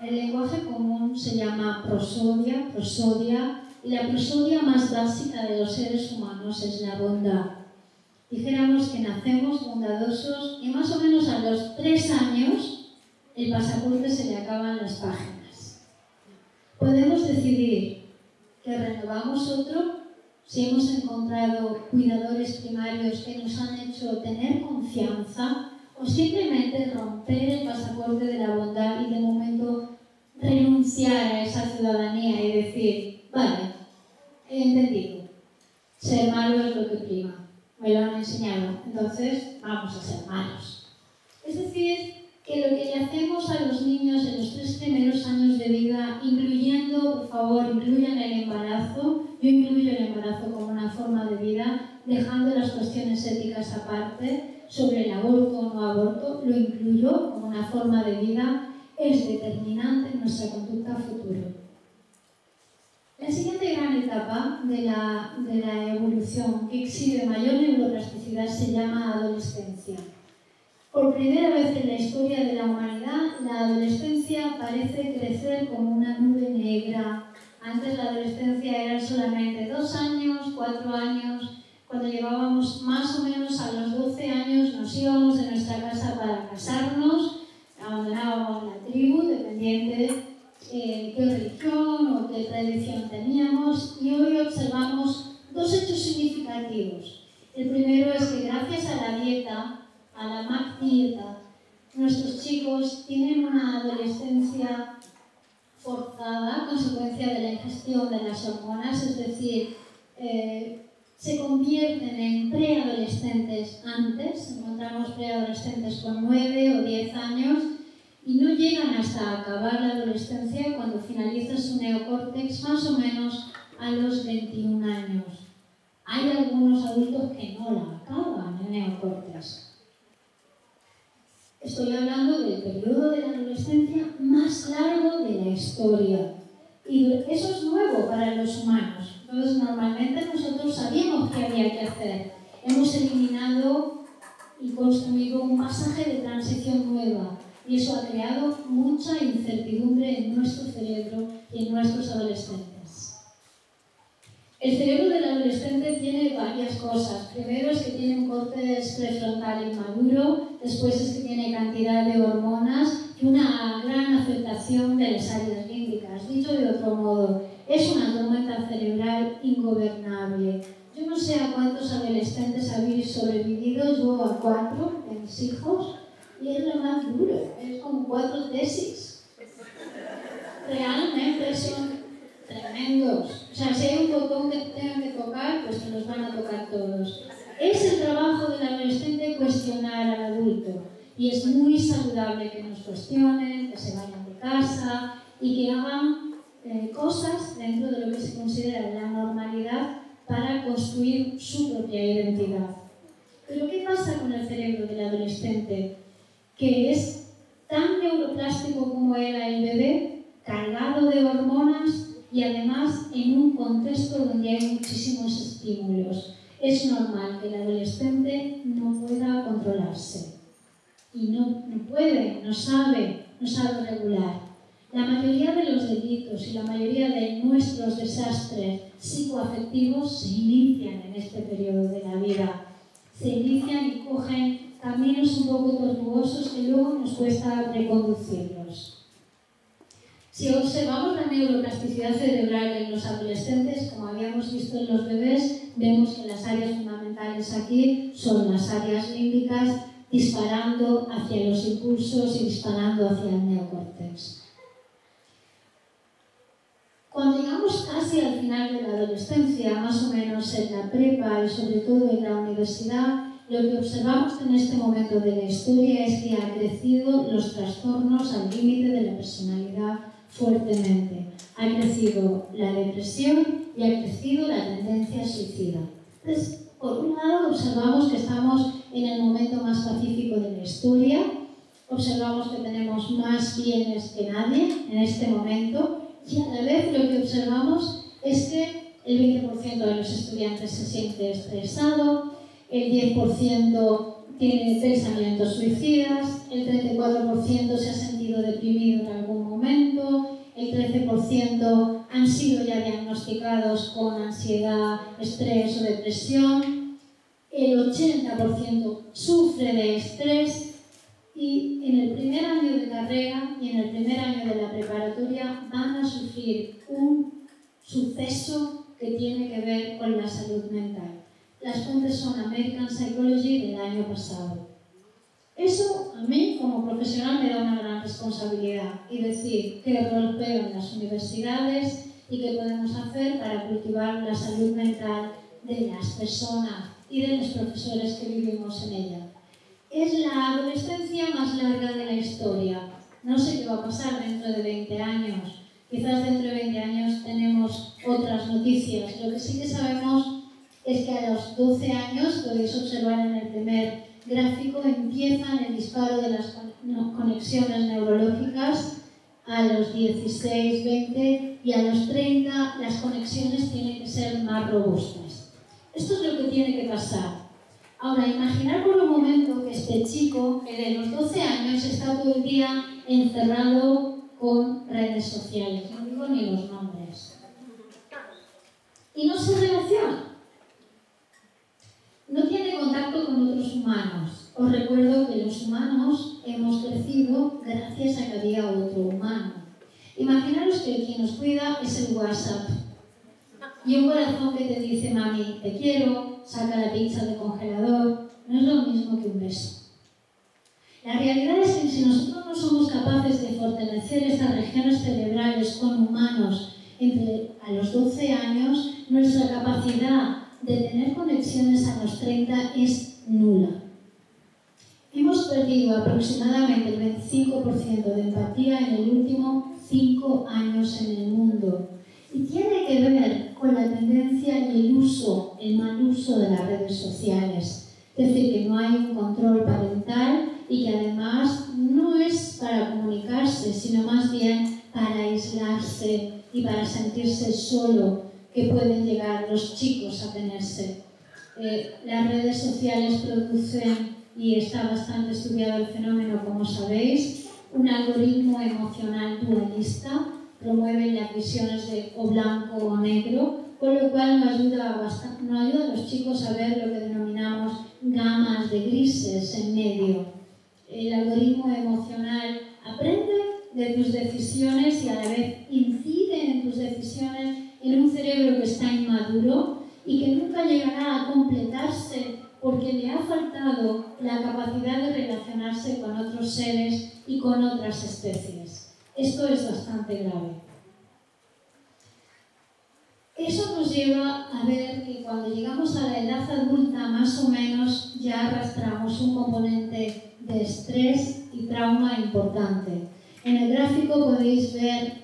El lenguaje común se llama prosodia, y la prosodia más básica de los seres humanos es la bondad. Dijéramos que nacemos bondadosos y más o menos a los 3 años el pasaporte se le acaban las páginas. Podemos decidir que renovamos otro si hemos encontrado cuidadores primarios que nos han hecho tener confianza o simplemente romper el pasaporte de la bondad y de momento renunciar a esa ciudadanía y decir, vale, he entendido, ser malo es lo que prima. Me lo han enseñado, entonces vamos a ser malos. Es decir, que lo que le hacemos a los niños en los 3 primeros años de vida, incluyendo, por favor, incluyan el embarazo, yo incluyo el embarazo como una forma de vida, dejando las cuestiones éticas aparte, sobre el aborto o no aborto, lo incluyo como una forma de vida, es determinante en nuestra conducta futura. La siguiente gran etapa de la evolución que exhibe mayor neuroplasticidad se llama adolescencia. Por primera vez en la historia de la humanidad, la adolescencia parece crecer como una nube negra. Antes la adolescencia eran solamente 2 años, 4 años. Cuando llegábamos más o menos a los 12 años nos íbamos de nuestra casa para casarnos, abandonábamos la tribu, dependiente de qué religión o qué tradición teníamos, y hoy observamos 2 hechos significativos. El primero es que gracias a la dieta, a la MAC dieta, nuestros chicos tienen una adolescencia forzada a consecuencia de la ingestión de las hormonas, es decir, se convierten en preadolescentes antes, encontramos preadolescentes con 9 o 10 años, y no llegan hasta acabar la adolescencia cuando finaliza su neocórtex más o menos a los 21 años. Hay algunos adultos que no la acaban el neocórtex. Estoy hablando del periodo de la adolescencia más largo de la historia. Y eso es nuevo para los humanos. Entonces, normalmente nosotros sabíamos qué había que hacer. Hemos eliminado y construido un pasaje de transición nueva. Y eso ha creado mucha incertidumbre en nuestro cerebro y en nuestros adolescentes. El cerebro del adolescente tiene varias cosas. Primero es que tiene un córtex prefrontal inmaduro, después es que tiene cantidad de hormonas y una gran afectación de las áreas límbicas. Dicho de otro modo, es una tormenta cerebral ingobernable. Yo no sé a cuántos adolescentes habéis sobrevivido, yo a 4 de mis hijos. Y es lo más duro, es como 4 tesis. Realmente son tremendos. O sea, si hay un botón que tengan que tocar, pues se los van a tocar todos. Es el trabajo del adolescente cuestionar al adulto. Y es muy saludable que nos cuestionen, que se vayan de casa y que hagan cosas dentro de lo que se considera la normalidad para construir su propia identidad. Pero ¿qué pasa con el cerebro del adolescente? Que es tan neuroplástico como era el bebé, cargado de hormonas y además en un contexto donde hay muchísimos estímulos. es normal que el adolescente no pueda controlarse y no puede, no sabe regular. La mayoría de los delitos y la mayoría de nuestros desastres psicoafectivos se inician en este periodo de la vida. Se inician y cogen caminos un poco tortuosos que luego nos cuesta reconducirlos. Si observamos la neuroplasticidad cerebral en los adolescentes, como habíamos visto en los bebés, vemos que las áreas fundamentales aquí son las áreas límbicas disparando hacia los impulsos y disparando hacia el neocórtex. Cuando llegamos casi al final de la adolescencia, más o menos en la prepa y sobre todo en la universidad, lo que observamos en este momento de la historia es que han crecido los trastornos al límite de la personalidad fuertemente. Ha crecido la depresión y ha crecido la tendencia suicida. Entonces, por un lado, observamos que estamos en el momento más pacífico de la historia, observamos que tenemos más bienes que nadie en este momento, y a la vez lo que observamos es que el 20% de los estudiantes se siente estresado, el 10% tiene pensamientos suicidas, el 34% se ha sentido deprimido en algún momento, el 13% han sido ya diagnosticados con ansiedad, estrés o depresión, el 80% sufre de estrés. Y en el primer año de carrera y en el primer año de la preparatoria van a sufrir un suceso que tiene que ver con la salud mental. Las fuentes son American Psychology del año pasado. Eso a mí como profesional me da una gran responsabilidad y decir qué rol juegan las universidades y qué podemos hacer para cultivar la salud mental de las personas y de los profesores que vivimos en ella. Es la adolescencia más larga de la historia. No sé qué va a pasar dentro de 20 años. Quizás dentro de 20 años tenemos otras noticias. Lo que sí que sabemos es que a los 12 años, podéis observar en el primer gráfico, empiezan el disparo de las conexiones neurológicas. A los 16, 20 y a los 30 las conexiones tienen que ser más robustas. Esto es lo que tiene que pasar. Ahora, imaginar por un momento que este chico, que de los 12 años está todo el día encerrado con redes sociales, no digo ni los nombres, y no se relaciona, no tiene contacto con otros humanos. Os recuerdo que los humanos hemos crecido gracias a que había otro humano. Imaginaros que quien nos cuida es el WhatsApp y un corazón que te dice mami, te quiero, saca la pizza del congelador, no es lo mismo que un beso. La realidad es que si nosotros no somos capaces de fortalecer estas regiones cerebrales con humanos a los 12 años, nuestra capacidad de tener conexiones a los 30 es nula. Hemos perdido aproximadamente el 25% de empatía en el último 5 años en el mundo. Y tiene que ver con la tendencia y el mal uso de las redes sociales. Es decir, que no hay un control parental y que además no es para comunicarse, sino más bien para aislarse y para sentirse solo, que pueden llegar los chicos a tenerse. Las redes sociales producen, y está bastante estudiado el fenómeno, como sabéis, un algoritmo emocional dualista. Promueven las visiones de o blanco o negro, con lo cual nos ayuda a los chicos a ver lo que denominamos gamas de grises en medio. El algoritmo emocional aprende de tus decisiones y a la vez incide en tus decisiones en un cerebro que está inmaduro y que nunca llegará a completarse porque le ha faltado la capacidad de relacionarse con otros seres y con otras especies. Esto es bastante grave. Eso nos lleva a ver que cuando llegamos a la edad adulta, más o menos, ya arrastramos un componente de estrés y trauma importante. En el gráfico podéis ver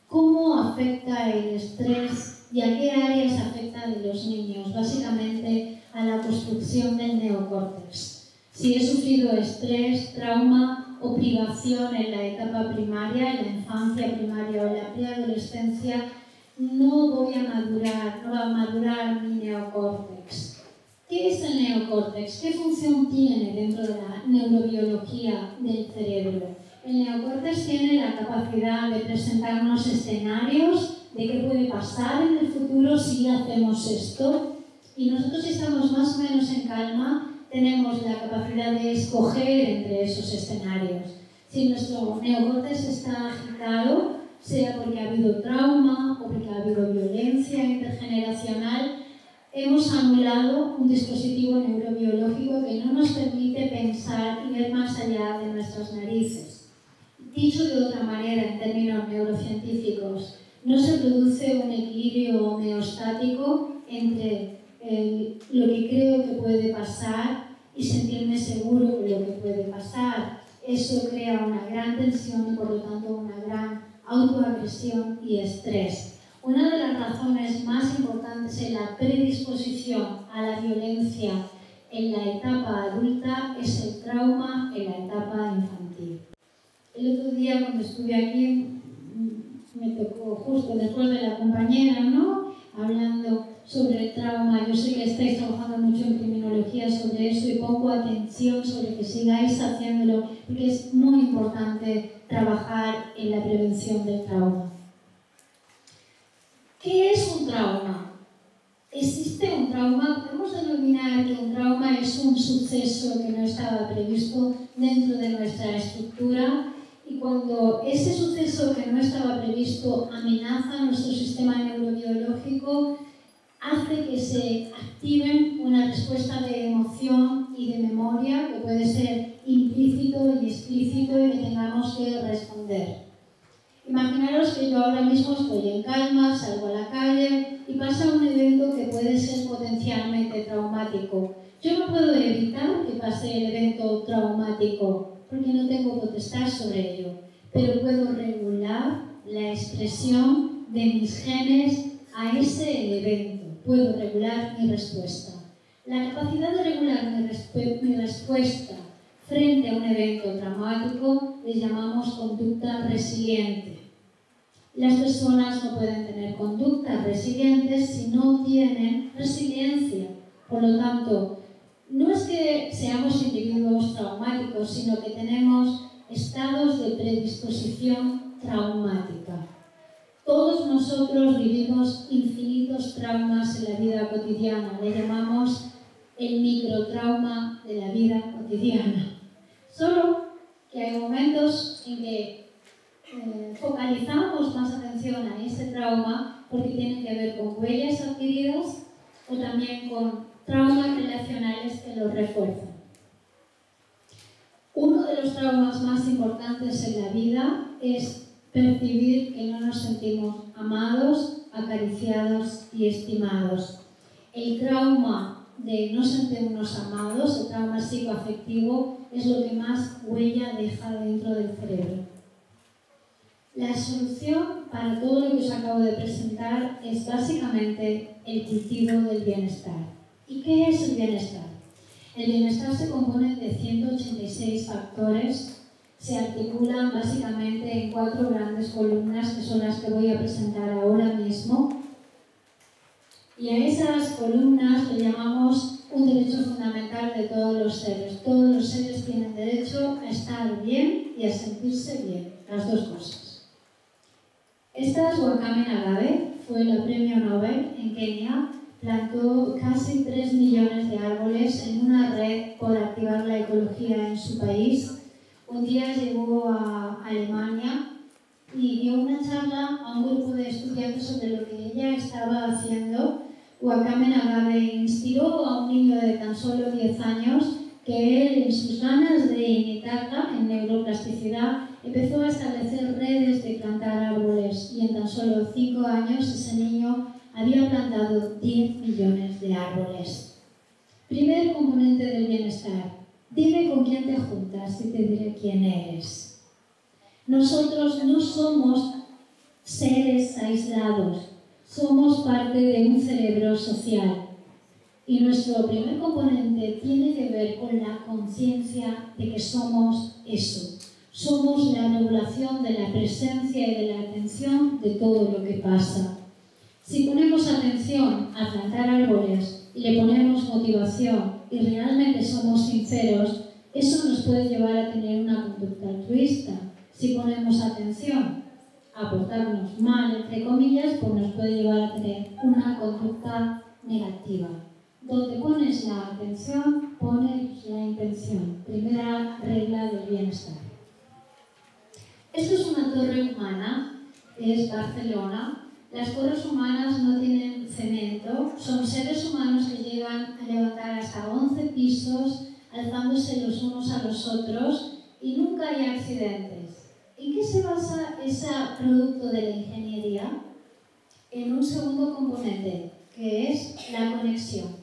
cómo afecta el estrés y a qué áreas afecta de los niños, básicamente a la construcción del neocórtex. Si he sufrido estrés, trauma o privación en la etapa primaria, en la infancia primaria o en la preadolescencia, no voy a madurar, no va a madurar mi neocórtex. ¿Qué es el neocórtex? ¿Qué función tiene dentro de la neurobiología del cerebro? El neocórtex tiene la capacidad de presentarnos escenarios de qué puede pasar en el futuro si hacemos esto. Y nosotros, si estamos más o menos en calma, tenemos la capacidad de escoger entre esos escenarios. Si nuestro neocórtex está agitado, sea porque ha habido trauma o porque ha habido violencia intergeneracional, hemos anulado un dispositivo neurobiológico que no nos permite pensar y ver más allá de nuestras narices. Dicho de otra manera, en términos neurocientíficos, no se produce un equilibrio homeostático entre lo que creo que puede pasar y sentirme seguro de lo que puede pasar. Eso crea una gran tensión y por lo tanto una gran autoagresión y estrés. Una de las razones más importantes en la predisposición a la violencia en la etapa adulta es el trauma en la etapa infantil. El otro día cuando estuve aquí me tocó justo después de la compañera, ¿no?, hablando sobre el trauma. Yo sé que estáis trabajando mucho en criminología sobre eso y pongo atención sobre que sigáis haciéndolo porque es muy importante trabajar en la prevención del trauma. ¿Qué es un trauma? ¿Existe un trauma? Podemos denominar que un trauma es un suceso que no estaba previsto dentro de nuestra estructura y cuando ese suceso que no estaba previsto amenaza nuestro sistema neurobiológico, hace que se activen una respuesta de emoción y de memoria que puede ser implícito y explícito y que tengamos que responder. Imaginaros que yo ahora mismo estoy en calma, salgo a la calle y pasa un evento que puede ser potencialmente traumático. Yo no puedo evitar que pase el evento traumático porque no tengo potestad sobre ello, pero puedo regular la expresión de mis genes a ese evento. Puedo regular mi respuesta. La capacidad de regular mi respuesta frente a un evento traumático le llamamos conducta resiliente. Las personas no pueden tener conductas resilientes si no tienen resiliencia. Por lo tanto, no es que seamos individuos traumáticos, sino que tenemos estados de predisposición traumática. Todos nosotros vivimos infinitos traumas en la vida cotidiana. Le llamamos el microtrauma de la vida cotidiana. Solo que hay momentos en que focalizamos más atención a ese trauma porque tienen que ver con huellas adquiridas o también con traumas relacionales que los refuerzan. Uno de los traumas más importantes en la vida es percibir que no nos sentimos amados, acariciados y estimados. El trauma de no sentirnos amados, el trauma psicoafectivo, es lo que más huella deja dentro del cerebro. La solución para todo lo que os acabo de presentar es básicamente el cultivo del bienestar. ¿Y qué es el bienestar? El bienestar se compone de 186 factores, se articulan básicamente en 4 grandes columnas que son las que voy a presentar ahora mismo. Y a esas columnas le llamamos un derecho fundamental de todos los seres. Todos los seres tienen derecho a estar bien y a sentirse bien, las dos cosas. Esta es Wahkame Nagabe, fue la premio Nobel en Kenia, plantó casi 3 millones de árboles en una red por activar la ecología en su país. Un día llegó a Alemania y dio una charla a un grupo de estudiantes sobre lo que ella estaba haciendo. Wahkame Nagabe inspiró a un niño de tan solo 10 años que él, en sus ganas de imitarla en neuroplasticidad, empezó a establecer redes de plantar árboles y en tan solo 5 años ese niño había plantado 10 millones de árboles. Primer componente del bienestar. Dime con quién te juntas y te diré quién eres. Nosotros no somos seres aislados, somos parte de un cerebro social. Y nuestro primer componente tiene que ver con la conciencia de que somos eso. Somos la regulación de la presencia y de la atención de todo lo que pasa. Si ponemos atención a plantar árboles y le ponemos motivación y realmente somos sinceros, eso nos puede llevar a tener una conducta altruista. Si ponemos atención a portarnos mal, entre comillas, pues nos puede llevar a tener una conducta negativa. Donde pones la atención, pones la intención. Primera regla del bienestar. Esto es una torre humana, es Barcelona. Las torres humanas no tienen cemento, son seres humanos que llegan a levantar hasta 11 pisos, alzándose los unos a los otros, y nunca hay accidentes. ¿En qué se basa ese producto de la ingeniería? En un segundo componente, que es la conexión.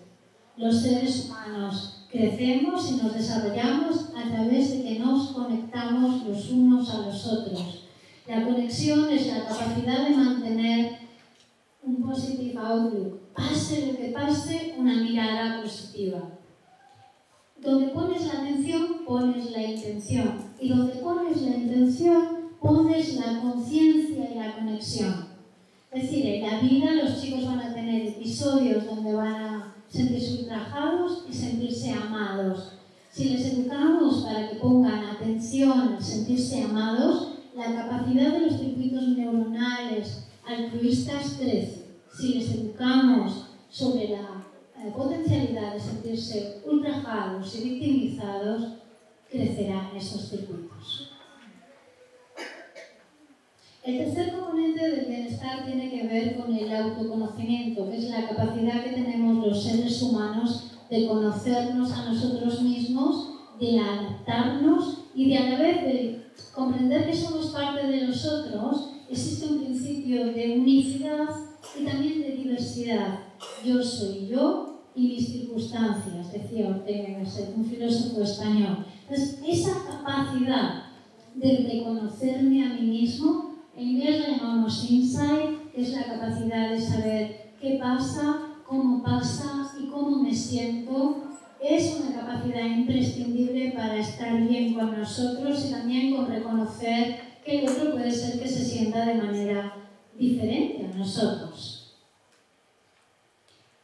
Los seres humanos crecemos y nos desarrollamos a través de que nos conectamos los unos a los otros. La conexión es la capacidad de mantener un positive outlook, pase lo que pase, una mirada positiva. Donde pones la atención, pones la intención. Y donde pones la intención, pones la conciencia y la conexión. Es decir, en la vida los chicos van a tener episodios donde van a sentirse ultrajados y sentirse amados. Si les educamos para que pongan atención al sentirse amados, la capacidad de los circuitos neuronales altruistas crece. Si les educamos sobre la potencialidad de sentirse ultrajados y victimizados, crecerán esos circuitos. El tercer componente del bienestar tiene que ver con el autoconocimiento, que es la capacidad que tenemos los seres humanos de conocernos a nosotros mismos, de adaptarnos y de a la vez de comprender que somos parte de los otros. Existe un principio de unicidad y también de diversidad. Yo soy yo y mis circunstancias, decía Ortega y Gasset, un filósofo español. Entonces, esa capacidad de reconocerme a mí mismo, en inglés la llamamos insight, que es la capacidad de saber qué pasa, cómo pasa y cómo me siento. Es una capacidad imprescindible para estar bien con nosotros y también con reconocer que el otro puede ser que se sienta de manera diferente a nosotros.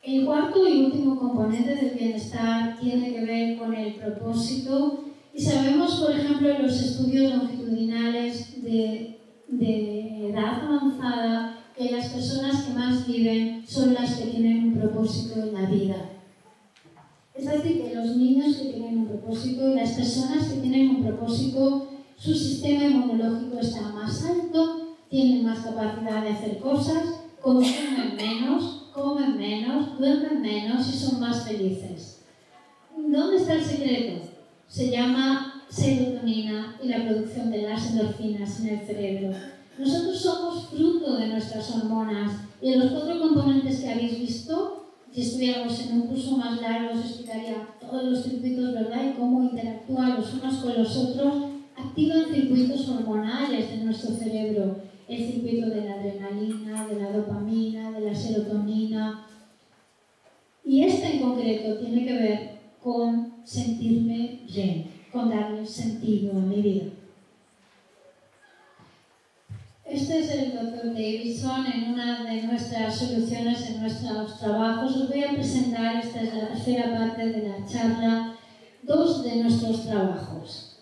El cuarto y último componente del bienestar tiene que ver con el propósito, y sabemos, por ejemplo, en los estudios longitudinales de edad avanzada, que las personas que más viven son las que tienen un propósito en la vida. Es decir, que los niños que tienen un propósito y las personas que tienen un propósito, su sistema inmunológico está más alto, tienen más capacidad de hacer cosas, consumen menos, comen menos, duermen menos y son más felices. ¿Dónde está el secreto? Se llama serotonina y la producción de las endorfinas en el cerebro. Nosotros somos fruto de nuestras hormonas y de los 4 componentes que habéis visto. Si estuviéramos en un curso más largo, os explicaría todos los circuitos, ¿verdad? Y cómo interactúan los unos con los otros. Activan circuitos hormonales de nuestro cerebro. El circuito de la adrenalina, de la dopamina, de la serotonina. Y este en concreto tiene que ver con sentirme bien, con darle sentido a mi vida. Este es el Dr. Davidson en una de nuestras soluciones en nuestros trabajos. Os voy a presentar, esta es la tercera parte de la charla, 2 de nuestros trabajos.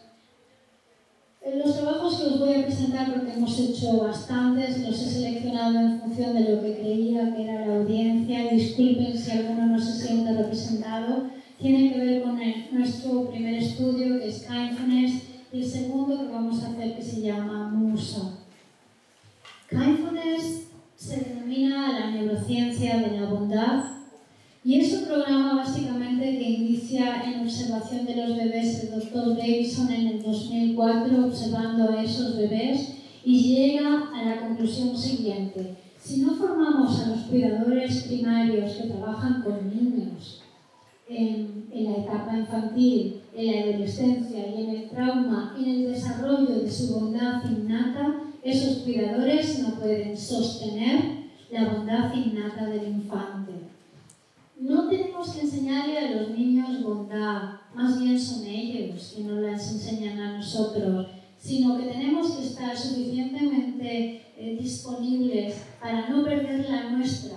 Los trabajos que os voy a presentar, porque hemos hecho bastantes, los he seleccionado en función de lo que creía que era la audiencia. Disculpen si alguno no se siente representado. Tienen que ver con nuestro primer estudio, que es Kindfulness, y el segundo que vamos a hacer, que se llama Musa. Kindfulness se denomina la neurociencia de la bondad y es un programa básicamente que inicia en observación de los bebés el Dr. Davidson en el 2004, observando a esos bebés, y llega a la conclusión siguiente: si no formamos a los cuidadores primarios que trabajan con niños en la etapa infantil, en la adolescencia y en el trauma y en el desarrollo de su bondad innata, esos cuidadores no pueden sostener la bondad innata del infante. No tenemos que enseñarle a los niños bondad, más bien son ellos que nos las enseñan a nosotros. sino que tenemos que estar suficientemente disponibles para no perder la nuestra.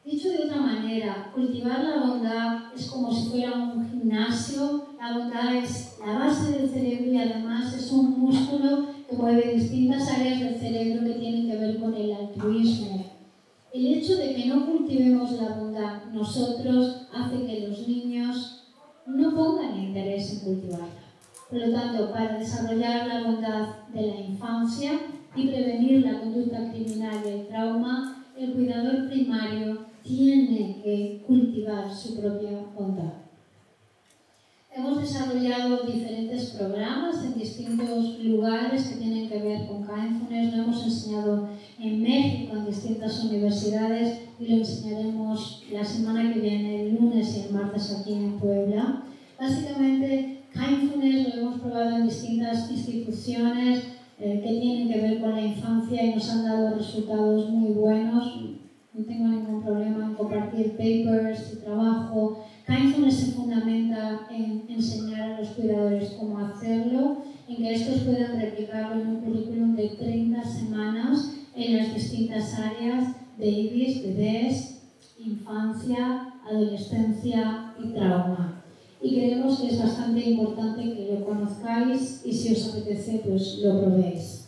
Dicho de otra manera, cultivar la bondad es como si fuera un gimnasio. La bondad es la base del cerebro y además es un músculo que mueve distintas áreas del cerebro que tienen que ver con el altruismo. El hecho de que no cultivemos la bondad nosotros hace que los niños no pongan interés en cultivarla. Por lo tanto, para desarrollar la bondad de la infancia y prevenir la conducta criminal y el trauma, el cuidador primario tiene que cultivar su propia bondad. Hemos desarrollado diferentes programas en distintos lugares que tienen que ver con Kindfulness. Lo hemos enseñado en México, en distintas universidades, y lo enseñaremos la semana que viene, el lunes y el martes aquí en Puebla. Básicamente, Kindfulness lo hemos probado en distintas instituciones que tienen que ver con la infancia y nos han dado resultados muy buenos. No tengo ningún problema en compartir papers y trabajo. Kindfulness se fundamenta en enseñar a los cuidadores cómo hacerlo, en que estos puedan replicarlo en un currículum de 30 semanas en las distintas áreas: babies, bebés, infancia, adolescencia y trauma. Y creemos que es bastante importante que lo conozcáis y si os apetece, pues lo probéis.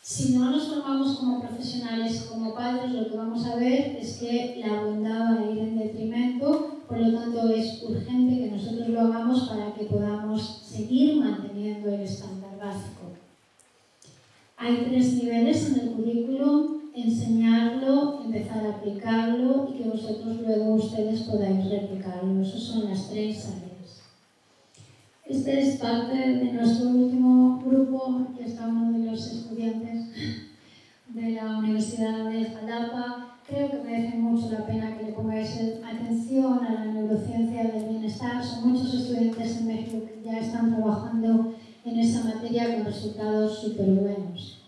Si no nos formamos como profesionales, como padres, lo que vamos a ver es que la bondad va a ir en detrimento, por lo tanto es urgente que nosotros lo hagamos para que podamos seguir manteniendo el estándar básico. Hay 3 niveles en el currículum: enseñarlo, empezar a aplicarlo y que vosotros luego ustedes podáis replicarlo. Esas son las 3 áreas. Este es parte de nuestro último grupo, que está uno de los estudiantes de la Universidad de Jalapa. Creo que merece mucho la pena que le pongáis atención a la neurociencia del bienestar. Son muchos estudiantes en México que ya están trabajando en esa materia con resultados súper buenos.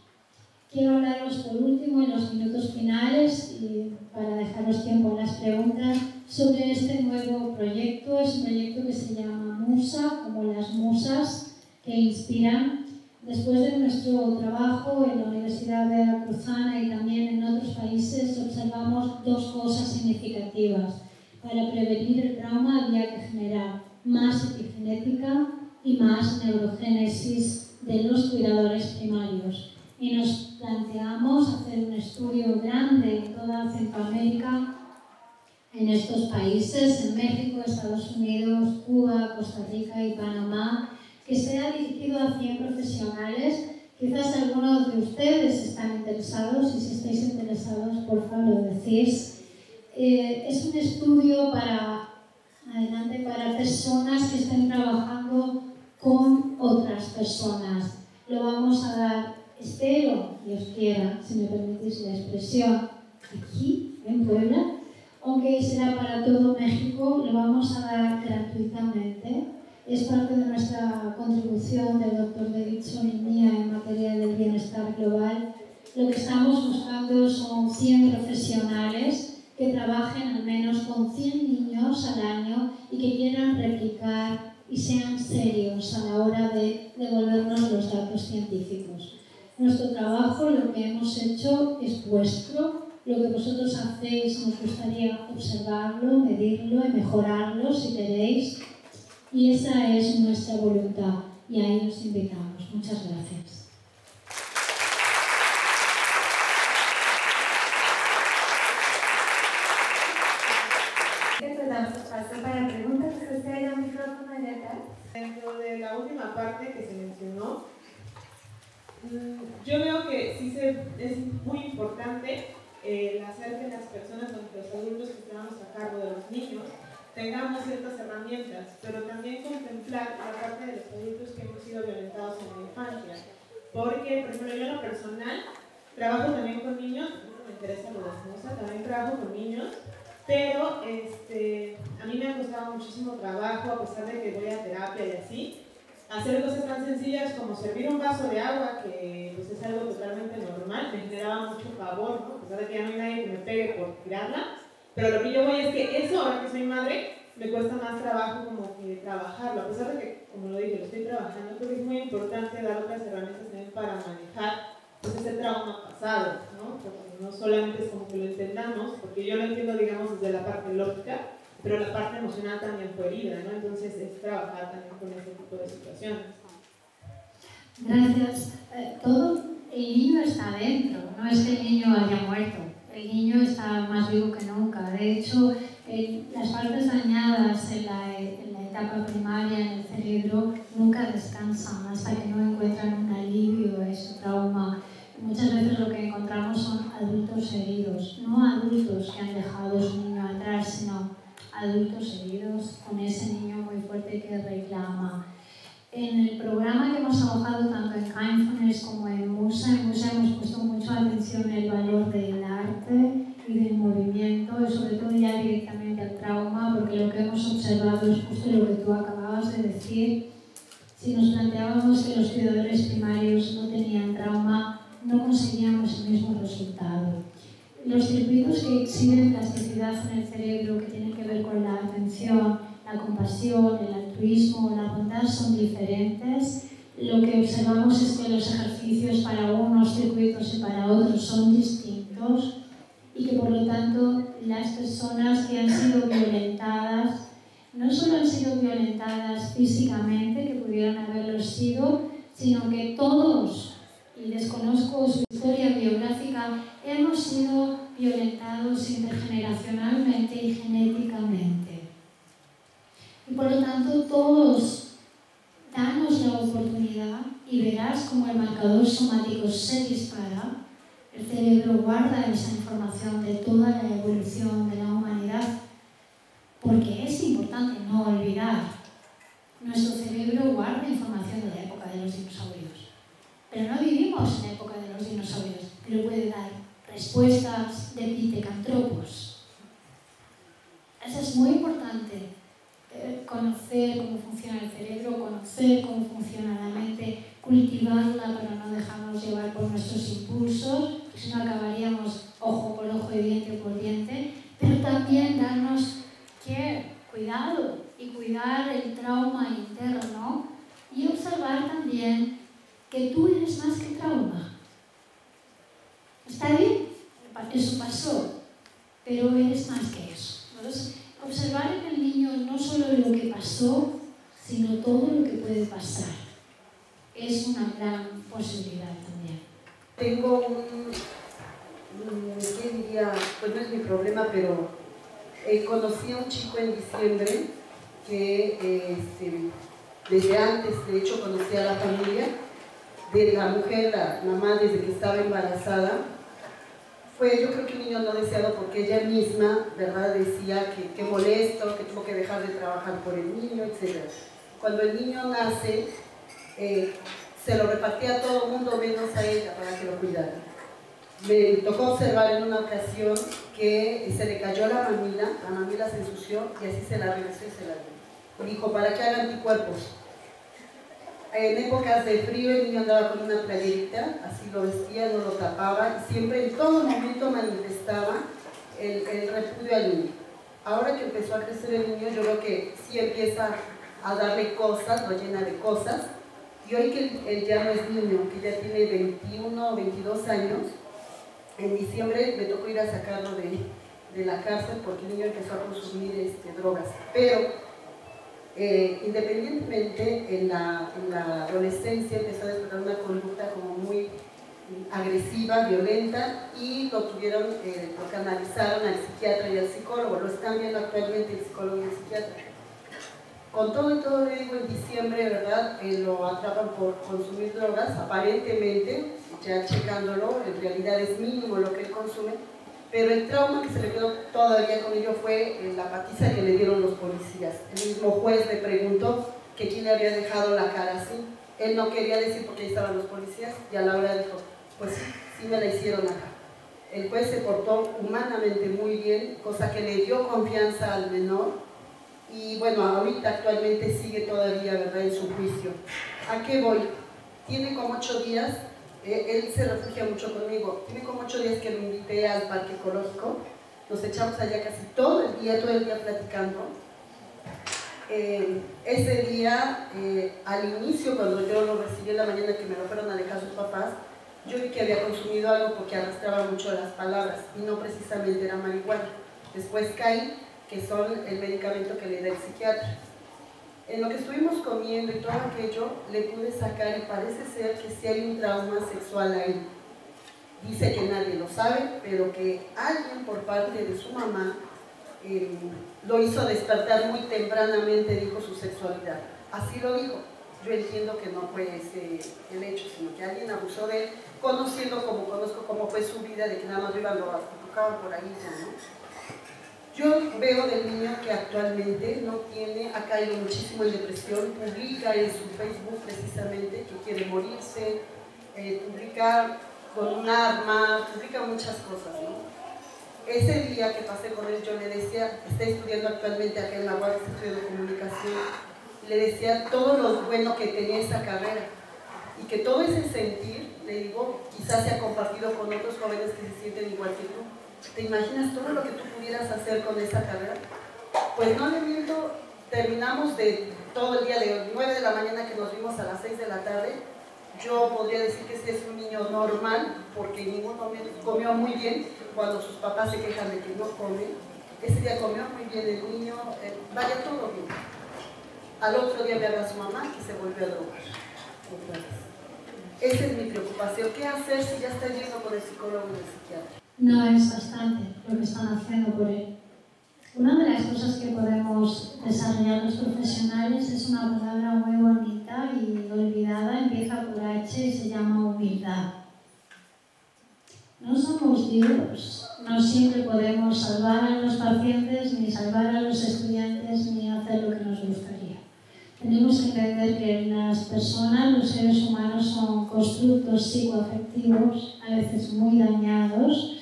Quiero hablaros por último, en los minutos finales, y para dejaros tiempo a las preguntas, sobre este nuevo proyecto. Es un proyecto que se llama MUSA, como las musas que inspiran. Después de nuestro trabajo en la Universidad de Veracruzana y también en otros países, observamos 2 cosas significativas. Para prevenir el trauma había que generar más epigenética y más neurogénesis de los cuidadores primarios. Y nos planteamos hacer un estudio grande en toda Centroamérica, en estos países, en México, Estados Unidos, Cuba, Costa Rica y Panamá, que sea dirigido a 100 profesionales. Quizás algunos de ustedes están interesados, y si estáis interesados, por favor, lo decís. Es un estudio para personas que estén trabajando con otras personas. Lo vamos a dar, espero y os quiera, si me permitís la expresión, aquí en Puebla, aunque será para todo México. Lo vamos a dar gratuitamente. Es parte de nuestra contribución del Dr. Davidson y mía en materia del bienestar global. Lo que estamos buscando son 100 profesionales que trabajen al menos con 100 niños al año y que quieran replicar y sean serios a la hora de devolvernos los datos científicos. Nuestro trabajo, lo que hemos hecho, es vuestro. Lo que vosotros hacéis nos gustaría observarlo, medirlo y mejorarlo si queréis. Y esa es nuestra voluntad y ahí os invitamos. Muchas gracias. Entonces damos espacio para preguntas. ¿Usted hay un micrófono de acá? Dentro de la última parte que se mencionó, yo veo que sí es muy importante el hacer que las personas, los adultos que estamos a cargo de los niños, tengamos ciertas herramientas, pero también contemplar la parte de los adultos que hemos sido violentados en la infancia. Porque, por ejemplo, yo en lo personal trabajo también con niños, no me interesa lo de la esposa, también trabajo con niños, pero a mí me ha costado muchísimo trabajo, a pesar de que voy a terapia y así, hacer cosas tan sencillas como servir un vaso de agua, que pues, es algo totalmente normal. Me generaba mucho pavor, ¿no? A pesar de que ya no hay nadie que me pegue por tirarla. Pero lo que yo voy es que eso, ahora que soy madre, me cuesta más trabajo como que trabajarlo. A pesar de que como lo dije, lo estoy trabajando, creo que es muy importante dar otras herramientas también para manejar pues, ese trauma pasado, ¿no? Porque no solamente es como que lo entendamos, porque yo lo entiendo, digamos, desde la parte lógica, pero la parte emocional también fue herida, ¿no? Entonces es trabajar también con este tipo de situaciones. Gracias. Todo el niño está dentro, no es que el niño haya muerto. El niño está más vivo que nunca. De hecho, las partes dañadas en la etapa primaria en el cerebro nunca descansan hasta que no encuentran un alivio a ese trauma. Muchas veces lo que encontramos son adultos heridos, no adultos que han dejado a su niño atrás, sino adultos heridos con ese niño muy fuerte que reclama. En el programa que hemos trabajado tanto en Kindfulness como en Musa hemos puesto mucha atención en el valor del arte y del movimiento, y sobre todo ya directamente al trauma, porque lo que hemos observado es justo lo que tú acababas de decir. Si nos planteábamos que los cuidadores primarios no tenían trauma, no conseguíamos el mismo resultado. Los circuitos que exhiben plasticidad en el cerebro, que tienen que ver con la atención, la compasión, el altruismo, la bondad, son diferentes. Lo que observamos es que los ejercicios para unos circuitos y para otros son distintos, y que por lo tanto las personas que han sido violentadas no solo han sido violentadas físicamente, que pudieran haberlo sido, sino que todos, y desconozco su historia biográfica, hemos sido violentados intergeneracionalmente y genéticamente. Y por lo tanto todos danos la oportunidad y verás como el marcador somático se dispara. El cerebro guarda esa información de toda la evolución de la humanidad, porque es importante no olvidar. Nuestro cerebro guarda información de la época de los dinosaurios, pero no vivimos en la época de los dinosaurios, pero puede dar respuestas de pitecantropos. Eso es muy importante, conocer cómo funciona el cerebro, conocer cómo funciona la mente, cultivarla para no dejarnos llevar por nuestros impulsos, porque si no acabaríamos ojo por ojo y diente por diente, pero también darnos cuidado y cuidar el trauma interno y observar también que tú eres más que trauma. Está bien, eso pasó, pero eres más que eso. Entonces, observar en el niño no solo lo que pasó, sino todo lo que puede pasar. Es una gran posibilidad también. Tengo ¿qué diría? Pues no es mi problema, pero conocí a un chico en diciembre que desde antes, de hecho, conocía a la familia de la mujer, la mamá, desde que estaba embarazada. Fue, yo creo que un niño no deseado, porque ella misma, ¿verdad?, decía que molesto, que tuvo que dejar de trabajar por el niño, etc. Cuando el niño nace, se lo repartía a todo el mundo menos a ella para que lo cuidara. Me tocó observar en una ocasión que se le cayó la mamila se ensució y así se la regresó y se la dio. Dijo, para que haga anticuerpos. En épocas de frío el niño andaba con una playerita, así lo vestía, no lo tapaba, y siempre en todo momento manifestaba el repudio al niño. Ahora que empezó a crecer el niño, yo veo que sí empieza a darle cosas, lo llena de cosas, y hoy que él ya no es niño, que ya tiene 21 o 22 años, en diciembre me tocó ir a sacarlo de la cárcel porque el niño empezó a consumir drogas. Pero independientemente, en la adolescencia empezó a desarrollar una conducta como muy agresiva, violenta, y lo canalizaron al psiquiatra y al psicólogo. Lo están viendo actualmente el psicólogo y el psiquiatra. Con todo y todo, le digo, en diciembre, ¿verdad?, lo atrapan por consumir drogas, aparentemente, ya checándolo, en realidad es mínimo lo que él consume, pero el trauma que se le quedó todavía con ello fue la patiza que le dieron los policías. El mismo juez le preguntó que quién le había dejado la cara así. Él no quería decir porque ahí estaban los policías, y a la hora dijo, pues sí me la hicieron acá. El juez se portó humanamente muy bien, cosa que le dio confianza al menor. Y bueno, ahorita actualmente sigue todavía, ¿verdad?, en su juicio. ¿A qué voy? Tiene como 8 días, él se refugia mucho conmigo, tiene como 8 días que lo invité al parque ecológico, nos echamos allá casi todo el día platicando, Ese día, al inicio, cuando yo lo recibí en la mañana que me lo fueron a dejar sus papás, yo vi que había consumido algo porque arrastraba mucho las palabras y no precisamente era marihuana. Después caí que son el medicamento que le da el psiquiatra. En lo que estuvimos comiendo y todo aquello, le pude sacar y parece ser que sí hay un trauma sexual ahí. Dice que nadie lo sabe, pero que alguien por parte de su mamá lo hizo despertar muy tempranamente, dijo, su sexualidad. Así lo dijo. Yo entiendo que no fue ese el hecho, sino que alguien abusó de él, conociendo como conozco cómo fue su vida, de que nada más lo iban, lo tocaban por ahí, ¿no? Yo veo del niño que actualmente no tiene, ha caído muchísimo en depresión, publica en su Facebook precisamente que quiere morirse, publica con un arma, publica muchas cosas, ¿no? Ese día que pasé con él, yo le decía, está estudiando actualmente acá en la UAC, está estudiando comunicación, le decía todo lo bueno que tenía esa carrera y que todo ese sentir, le digo, quizás se ha compartido con otros jóvenes que se sienten igual que tú. ¿Te imaginas todo lo que tú pudieras hacer con esa carrera? Pues no le miento, terminamos de todo el día de 9 de la mañana que nos vimos a las 6 de la tarde. Yo podría decir que ese es un niño normal, porque ninguno comió muy bien cuando sus papás se quejan de que no come. Ese día comió muy bien el niño, vaya todo bien. Al otro día me habla su mamá y se volvió a drogar otra vez. Esa es mi preocupación. ¿Qué hacer si ya está yendo con el psicólogo y el psiquiatra? No es bastante lo que están haciendo por él. Una de las cosas que podemos desarrollar los profesionales es una palabra muy bonita y olvidada, empieza por H y se llama humildad. No somos Dios, no siempre podemos salvar a los pacientes, ni salvar a los estudiantes, ni hacer lo que nos gustaría. Tenemos que entender que las personas, los seres humanos, son constructos psicoafectivos, a veces muy dañados,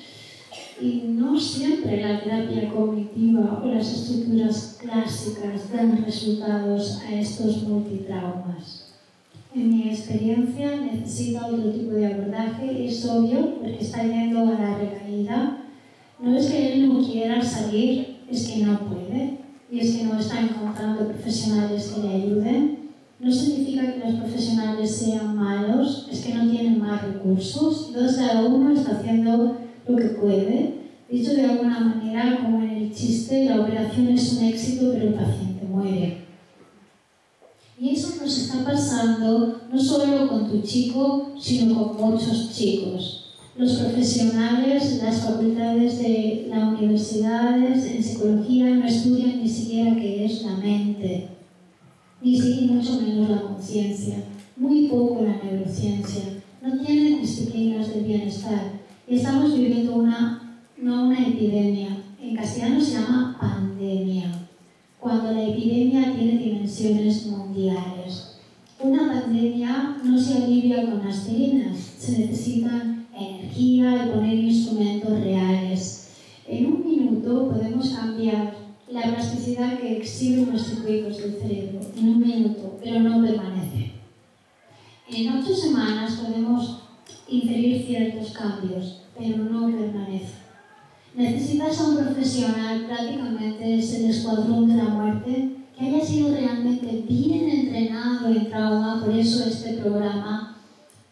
y no siempre la terapia cognitiva o las estructuras clásicas dan resultados a estos multitraumas. En mi experiencia necesita otro tipo de abordaje, es obvio, porque está yendo a la recaída. No es que él no quiera salir, es que no puede, y es que no está encontrando profesionales que le ayuden. No significa que los profesionales sean malos, es que no tienen más recursos, entonces cada uno está haciendo lo que puede. Dicho de alguna manera, como en el chiste, la operación es un éxito, pero el paciente muere. Y eso nos está pasando no solo con tu chico, sino con muchos chicos. Los profesionales en las facultades de las universidades, en psicología, no estudian ni siquiera qué es la mente, ni mucho menos la conciencia, muy poco la neurociencia, no tienen disciplinas del bienestar. Y estamos viviendo no una epidemia, en castellano se llama pandemia, cuando la epidemia tiene dimensiones mundiales. Una pandemia no se alivia con aspirinas, se necesitan energía y poner instrumentos reales. En un minuto podemos cambiar la plasticidad que exhiben los circuitos del cerebro, en un minuto, pero no permanece. En 8 semanas podemos inferir ciertos cambios, pero no permanece. Necesitas a un profesional, prácticamente es el escuadrón de la muerte, que haya sido realmente bien entrenado en trauma, por eso este programa,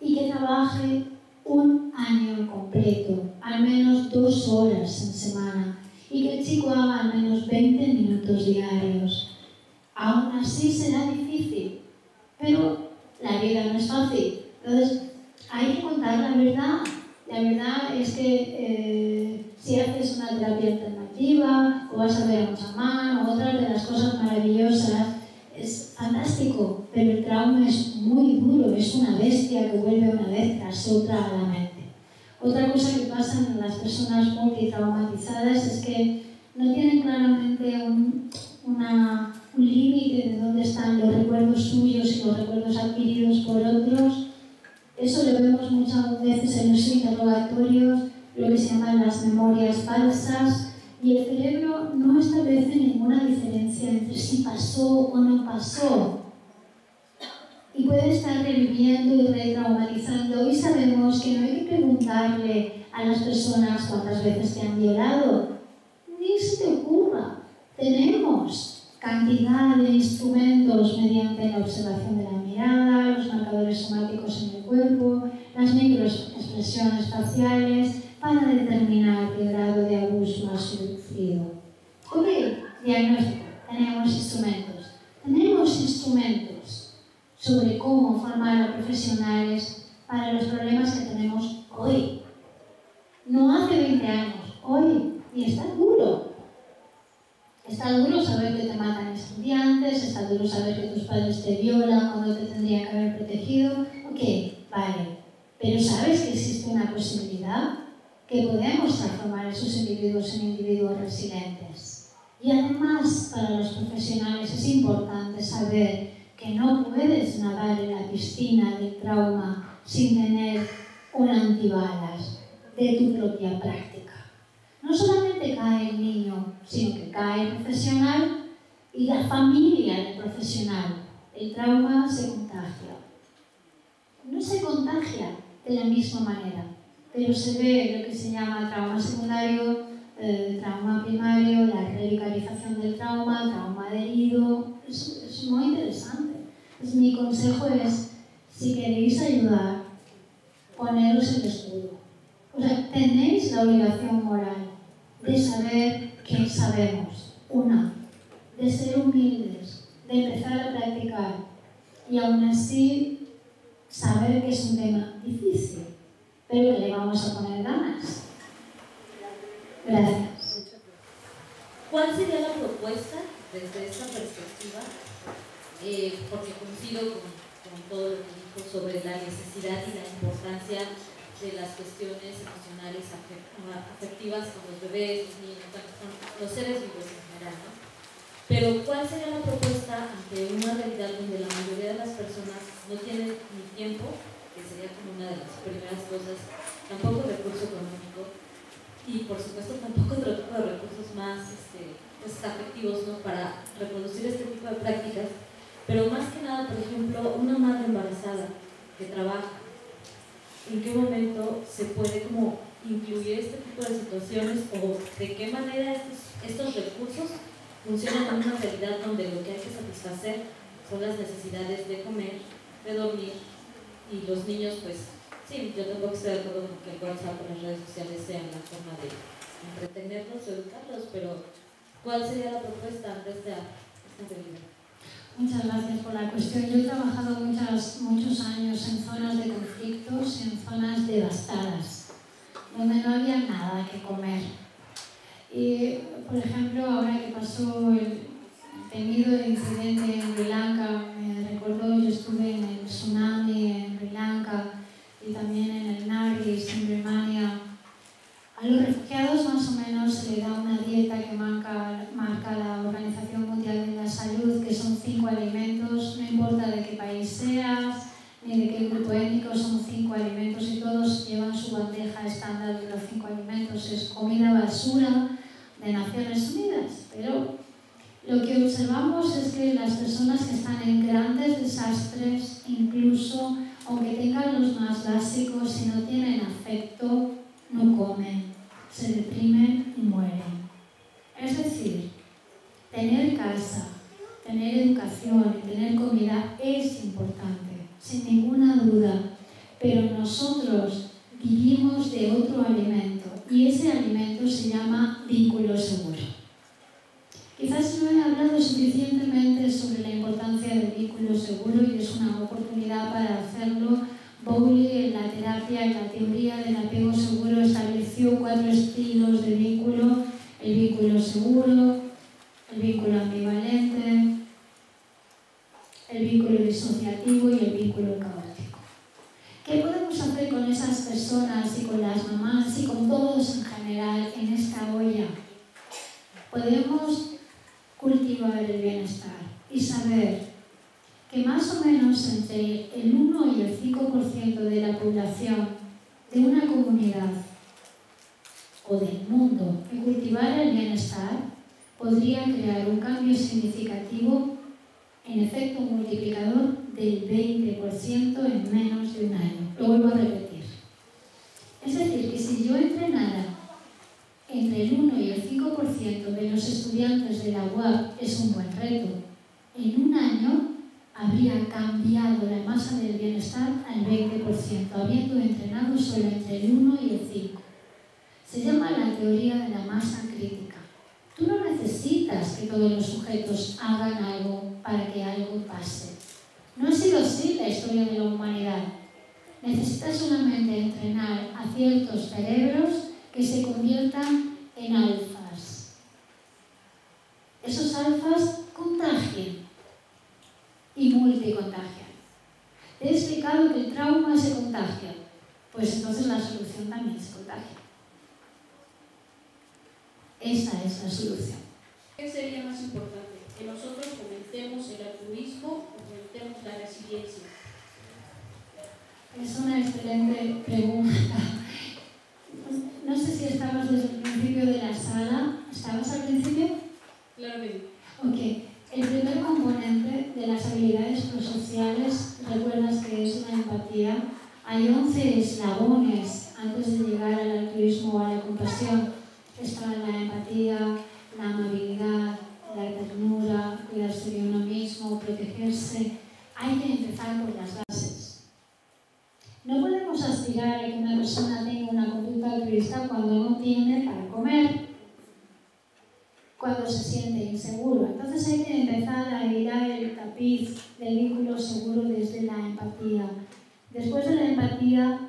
y que trabaje un año completo, al menos 2 horas en semana, y que el chico haga al menos 20 minutos diarios. Aún así será difícil, pero la vida no es fácil. Entonces, hay que contar la verdad. La verdad es que si haces una terapia alternativa o vas a ver a un chamán o otras de las cosas maravillosas, es fantástico, pero el trauma es muy duro, es una bestia que vuelve una vez tras otra a la mente. Otra cosa que pasa en las personas multitraumatizadas es que no tienen claramente un límite de dónde están los recuerdos suyos y los recuerdos adquiridos por otros. Eso lo vemos muchas veces en los interrogatorios, lo que se llaman las memorias falsas, y el cerebro no establece ninguna diferencia entre si pasó o no pasó. Y puede estar reviviendo y retraumatizando, y sabemos que no hay que preguntarle a las personas cuántas veces te han violado. Ni se te ocurra. Tenemos cantidad de instrumentos mediante la observación de la mirada, los marcadores somáticos en el cuerpo, las microexpresiones faciales, para determinar qué grado de abuso ha sufrido. Ok, diagnóstico, tenemos instrumentos. Tenemos instrumentos sobre cómo formar a profesionales para los problemas que tenemos hoy. No hace 20 años, hoy. Y está duro. Está duro saber que te matan estudiantes, está duro saber que tus padres te violan cuando te tendrían que haber protegido. Ok, vale. Pero ¿sabes que existe una posibilidad? Que podemos transformar esos individuos en individuos resilientes. Y además, para los profesionales es importante saber que no puedes nadar en la piscina del trauma sin tener un antibalas de tu propia práctica. No solamente cae el niño, sino que cae el profesional y la familia del profesional. El trauma se contagia. No se contagia de la misma manera, pero se ve lo que se llama trauma secundario, trauma primario, la revicarización del trauma, trauma adherido. Es muy interesante. Pues mi consejo es, si queréis ayudar, poneros el escudo. O sea, tenéis la obligación moral de saber que sabemos. Una, de ser humildes, de empezar a practicar y aún así saber que es un tema difícil, pero que le vamos a poner ganas. Gracias. ¿Cuál sería la propuesta desde esta perspectiva? Porque coincido con todo lo que dijo sobre la necesidad y la importancia de las cuestiones emocionales afectivas con los bebés, los niños, con los seres vivos en general, ¿no? Pero ¿cuál sería la propuesta ante una realidad donde la mayoría de las personas no tienen ni tiempo, que sería como una de las primeras cosas, tampoco recurso económico y por supuesto tampoco otro tipo de recursos más pues, afectivos, ¿no? Para reproducir este tipo de prácticas? Pero más que nada, por ejemplo, una madre embarazada que trabaja, ¿en qué momento se puede como incluir este tipo de situaciones o de qué manera estos recursos funcionan en una realidad donde lo que hay que satisfacer son las necesidades de comer, de dormir y los niños, pues sí, yo tampoco estoy de acuerdo con que el WhatsApp o las redes sociales sean la forma de entretenerlos o educarlos, pero ¿cuál sería la propuesta ante esta realidad? Muchas gracias por la cuestión. Yo he trabajado muchos años en zonas de conflictos, en zonas devastadas, donde no había nada que comer. Y, por ejemplo, ahora que pasó el temido incidente en Sri Lanka, me recuerdo, yo estuve en el tsunami en Sri Lanka y también en el Nargis en Birmania. A los refugiados más o menos se le da una dieta que marca la Organización Mundial de la Salud, que son 5 alimentos, no importa de qué país seas, ni de qué grupo étnico, son 5 alimentos y todos llevan su bandeja estándar de los 5 alimentos. Es comida basura de Naciones Unidas, pero lo que observamos es que las personas que están en grandes desastres, incluso aunque tengan los más básicos, si no tienen afecto, no comen, se deprimen y mueren. Es decir, tener casa, tener educación y tener comida es importante, sin ninguna duda, pero nosotros vivimos de otro alimento y ese alimento se llama vínculo seguro. Quizás no he hablado suficientemente sobre la importancia del vínculo seguro y es una oportunidad para hacerlo. Bowley, en la terapia y la teoría del apego seguro, estableció 4 estilos de vínculo: el vínculo seguro, el vínculo ambivalente, el vínculo disociativo y el vínculo caótico. ¿Qué podemos hacer con esas personas y con las mamás y con todos en general en esta olla? Podemos cultivar el bienestar y saber que más o menos entre el 1 y el 5% de la población de una comunidad o del mundo que cultivara el bienestar podría crear un cambio significativo en efecto multiplicador del 20% en menos de un año. Lo vuelvo a repetir. Es decir, que si yo entrenara en entre el 1 y el 5% de los estudiantes de la UAP es un buen reto. En un año habría cambiado la masa del bienestar al 20%, habiendo entrenado solo entre el 1 y el 5%. Se llama la teoría de la masa crítica. Tú no necesitas que todos los sujetos hagan algo para que algo pase. No ha sido así la historia de la humanidad. Necesitas solamente entrenar a ciertos cerebros que se conviertan en alfas. Esos alfas contagian y multicontagian. Te he explicado que el trauma se contagia, pues entonces la solución también se contagia. Esa es la solución. ¿Qué sería más importante? ¿Que nosotros fomentemos el altruismo o fomentemos la resiliencia? Es una excelente pregunta. No sé si estabas desde el principio de la sala. ¿Estabas al principio? Claro que sí. Ok. El primer componente de las habilidades prosociales, recuerdas que es la empatía. Hay 11 eslabones antes de llegar al altruismo o a la compasión. Está la empatía, la amabilidad, la ternura, cuidarse de uno mismo, protegerse. Hay que empezar por las bases. No podemos aspirar a que una persona tenga una conducta altruista cuando no tiene para comer, cuando se siente inseguro. Entonces hay que empezar a evitar el tapiz del vínculo seguro desde la empatía. Después de la empatía,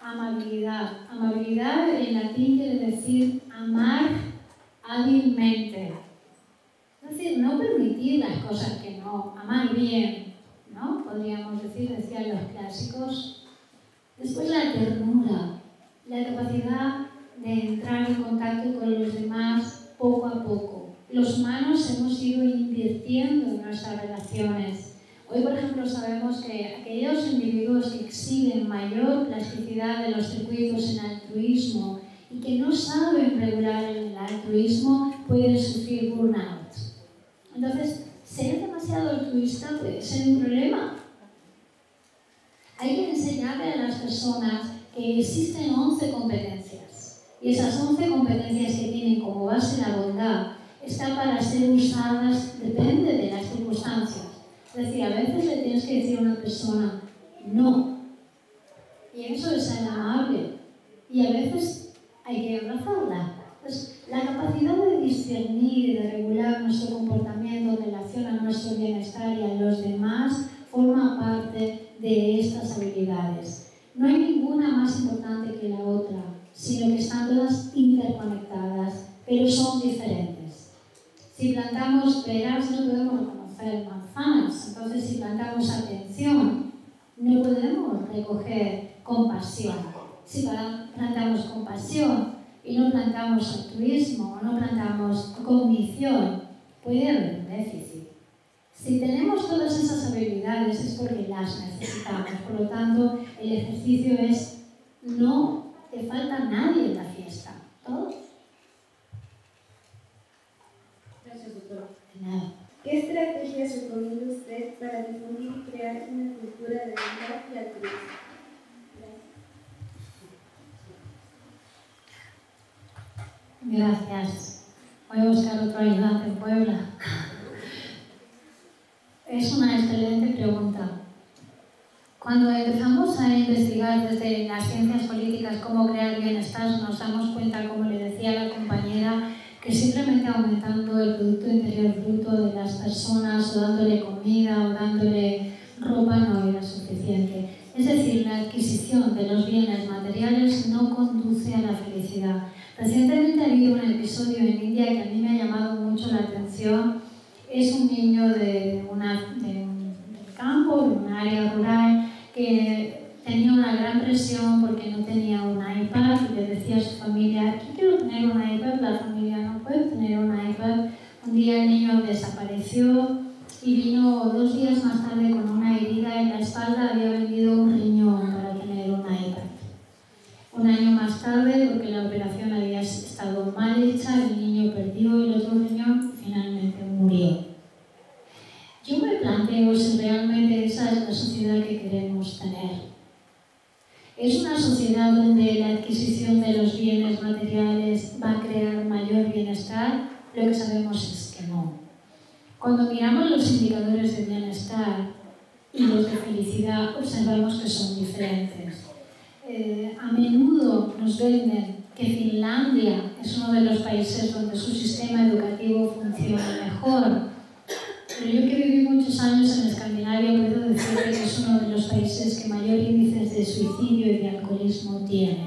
amabilidad. Amabilidad en latín quiere decir amar hábilmente. Es decir, no permitir las cosas que no, amar bien, ¿no? Podríamos decir, decían los clásicos. Después la ternura, la capacidad de entrar en contacto con los demás poco a poco. Los humanos hemos ido invirtiendo en nuestras relaciones. Hoy, por ejemplo, sabemos que aquellos individuos que exhiben mayor plasticidad de los circuitos en altruismo y que no saben regular el altruismo pueden sufrir burnout. Entonces, ser demasiado altruista puede ser un problema. Hay que enseñarle a las personas que existen 11 competencias y esas 11 competencias que tienen como base la bondad están para ser usadas, depende de las circunstancias. Es decir, a veces le tienes que decir a una persona no, y eso es ser amable, y a veces hay que abrazarla. Entonces, la capacidad de discernir y de regular nuestro comportamiento en relación a nuestro bienestar y a los demás forma parte de estas habilidades. No hay ninguna más importante que la otra, sino que están todas interconectadas, pero son diferentes. Si plantamos peras no podemos reconocer manzanas, entonces si plantamos atención no podemos recoger compasión. Si plantamos compasión y no plantamos altruismo o no plantamos cognición, puede haber un déficit. Si tenemos todas esas habilidades es porque las necesitamos, por lo tanto el ejercicio es no te falta nadie en la fiesta, ¿todos? Gracias, doctora. De nada. ¿Qué estrategias recomienda usted para difundir y crear una cultura de bondad y altruismo? Gracias. Voy a buscar otro ayudante en Puebla. Es una excelente pregunta. Cuando empezamos a investigar desde las ciencias políticas cómo crear bienestar, nos damos cuenta, como le decía a la compañera, que simplemente aumentando el Producto Interior Bruto de las personas o dándole comida o dándole ropa no era suficiente. Es decir, la adquisición de los bienes materiales no conduce a la felicidad. Recientemente ha habido un episodio en India que a mí me ha llamado mucho la atención. Es un niño del campo, de un área rural, que tenía una gran presión porque no tenía un iPad y le decía a su familia, yo quiero tener un iPad, la familia no puede tener un iPad. Un día el niño desapareció y vino 2 días más tarde con una herida en la espalda, había vendido un riñón para tener un iPad. Un año más tarde, porque la operación había estado mal hecha, el niño perdió el otro riñón y finalmente murió. Yo me planteo si realmente esa es la sociedad que queremos tener. ¿Es una sociedad donde la adquisición de los bienes materiales va a crear bienestar, lo que sabemos es que no. Cuando miramos los indicadores de bienestar y los de felicidad, observamos que son diferentes. A menudo nos venden que Finlandia es uno de los países donde su sistema educativo funciona mejor. Pero yo que viví muchos años en Escandinavia puedo decir que es uno de los países que mayor índices de suicidio y de alcoholismo tiene.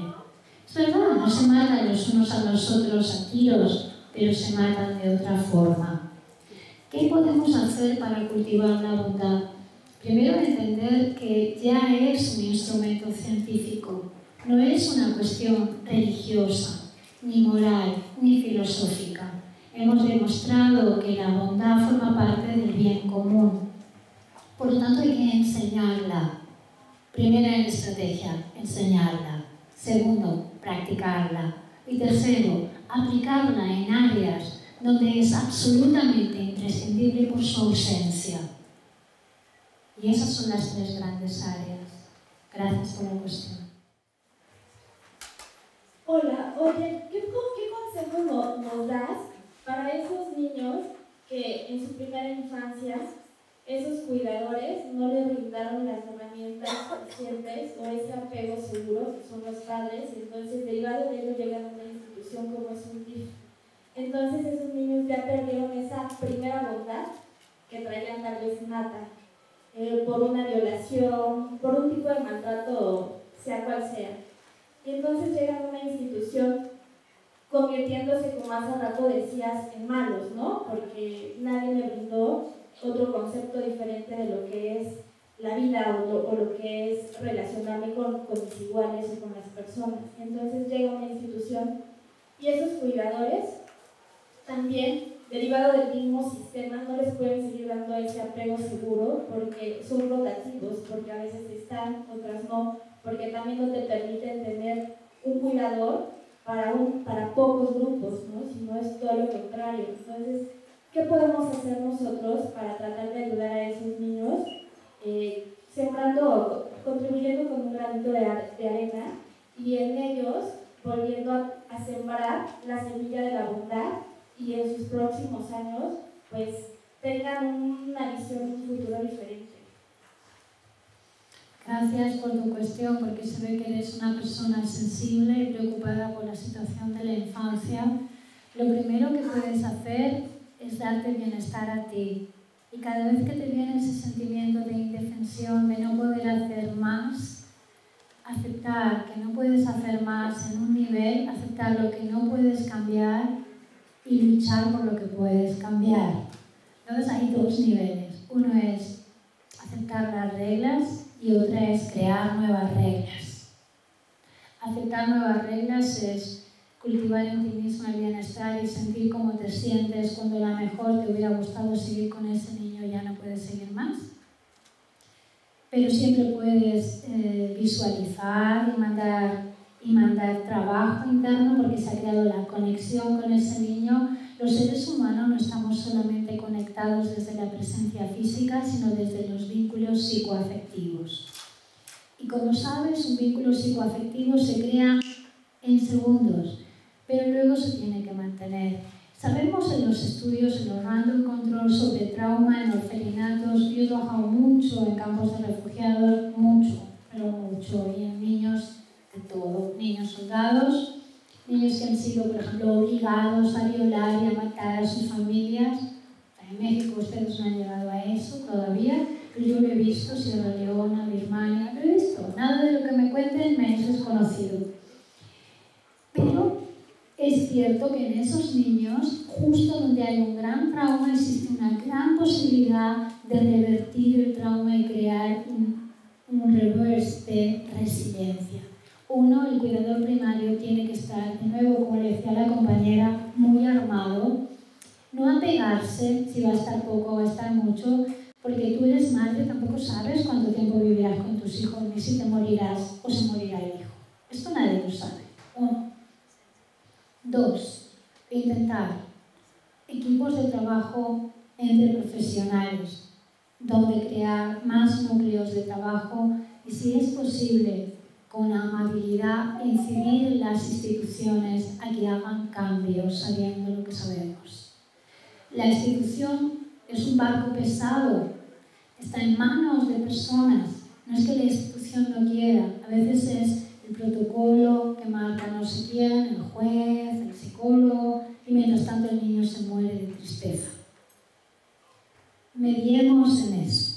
Es verdad, no se matan los unos a los otros a tiros, pero se matan de otra forma. ¿Qué podemos hacer para cultivar la bondad? Primero, entender que ya es un instrumento científico, no es una cuestión religiosa, ni moral, ni filosófica. Hemos demostrado que la bondad forma parte del bien común. Por lo tanto, hay que enseñarla. Primera estrategia, enseñarla. Segundo, practicarla. Y tercero, aplicarla en áreas donde es absolutamente imprescindible por su ausencia. Y esas son las tres grandes áreas. Gracias por la cuestión. Hola, oye, ¿qué consejo nos das para esos niños que en su primera infancia esos cuidadores no le brindaron las herramientas suficientes o ese apego seguro que son los padres? Entonces, derivado de ello, llegan a una institución como es un DIF. Entonces, esos niños ya perdieron esa primera bondad que traían tal vez nata, por una violación, por un tipo de maltrato, sea cual sea. Y entonces llegan a una institución convirtiéndose, como hace rato decías, en malos, ¿no? Porque nadie me brindó otro concepto diferente de lo que es la vida o lo que es relacionarme con mis iguales o con las personas. Entonces llega a una institución y esos cuidadores también, derivado del mismo sistema, no les pueden seguir dando ese apego seguro porque son rotativos, porque a veces están, otras no, porque también no te permiten tener un cuidador para pocos grupos, ¿no? Sino es todo lo contrario. Entonces, ¿qué podemos hacer nosotros para tratar de ayudar a esos niños? Contribuyendo con un granito de arena y en ellos volviendo a sembrar la semilla de la bondad y en sus próximos años pues tengan una visión, un futuro diferente. Gracias por tu cuestión, porque se ve que eres una persona sensible y preocupada por la situación de la infancia. Lo primero que puedes hacer es darte bienestar a ti. Y cada vez que te viene ese sentimiento de indefensión, de no poder hacer más, aceptar que no puedes hacer más en un nivel, aceptar lo que no puedes cambiar y luchar por lo que puedes cambiar. Entonces hay dos niveles. Uno es aceptar las reglas y otra es crear nuevas reglas. Aceptar nuevas reglas es cultivar en ti mismo el bienestar y sentir cómo te sientes cuando a lo mejor te hubiera gustado seguir con ese niño y ya no puedes seguir más. Pero siempre puedes visualizar y mandar trabajo interno porque se ha creado la conexión con ese niño. Los seres humanos no estamos solamente conectados desde la presencia física, sino desde los vínculos psicoafectivos. Y como sabes, un vínculo psicoafectivo se crea en segundos, pero luego se tiene que mantener. Sabemos en los estudios, en los random control sobre trauma en orfelinatos, yo he trabajado mucho en campos de refugiados, pero mucho, y en niños de todo, niños soldados, niños que han sido, por ejemplo, obligados a violar y a matar a sus familias. En México ustedes no han llegado a eso todavía, pero yo lo he visto, Sierra Leona, Birmania, lo he visto. Nada de lo que me cuenten me es desconocido. Pero es cierto que en esos niños, justo donde hay un gran trauma, existe una gran posibilidad de revertir el trauma y crear un reverse de resiliencia. Uno, el cuidador primario, tiene que estar, de nuevo, como le decía la compañera, muy armado. No apegarse si va a estar poco o va a estar mucho, porque tú eres madre, tampoco sabes cuánto tiempo vivirás con tus hijos, ni si te morirás o se morirá el hijo. Esto nadie lo sabe. 1. 2. Intentar equipos de trabajo entre profesionales, donde crear más núcleos de trabajo y, si es posible, con amabilidad, incidir en las instituciones a que hagan cambios, sabiendo lo que sabemos. La institución es un barco pesado, está en manos de personas. No es que la institución no quiera, a veces es el protocolo que marca no sé quién, el juez, el psicólogo, y mientras tanto el niño se muere de tristeza. Mediemos en eso.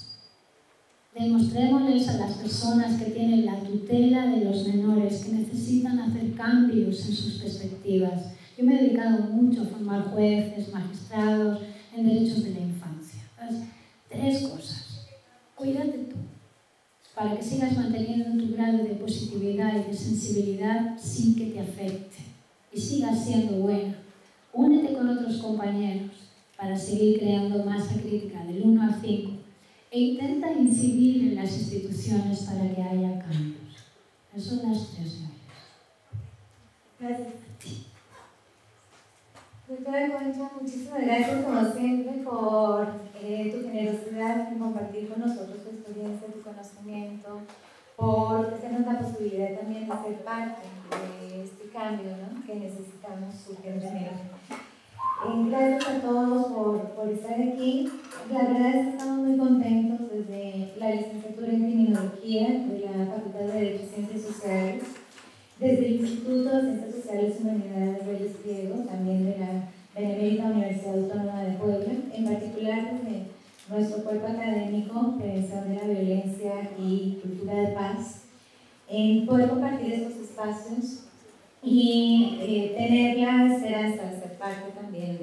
Demostrémosles a las personas que tienen la tutela de los menores que necesitan hacer cambios en sus perspectivas. Yo me he dedicado mucho a formar jueces, magistrados en derechos de la infancia. Entonces, 3 cosas. Cuídate tú, para que sigas manteniendo tu grado de positividad y de sensibilidad sin que te afecte y sigas siendo buena. Únete con otros compañeros para seguir creando masa crítica del 1 al 5 e intenta incidir en las instituciones para que haya cambios. Esas son las 3 llaves. Gracias. Doctora Concha, muchísimas gracias como siempre por tu generosidad en compartir con nosotros tu experiencia, tu conocimiento, por ofrecernos la posibilidad también de ser parte de este cambio, ¿no?, que necesitamos urgentemente. Gracias a todos por estar aquí. La verdad es que estamos muy contentos desde la licenciatura en Criminología de la Facultad de Derecho y Ciencias Sociales, desde el Instituto de Ciencias Sociales y Humanidades Reyes Griego, también de la Benemérita Universidad Autónoma de Puebla, en particular desde nuestro cuerpo académico, Prevención de la Violencia y Cultura de Paz, en poder compartir estos espacios y tener la esperanza de ser parte también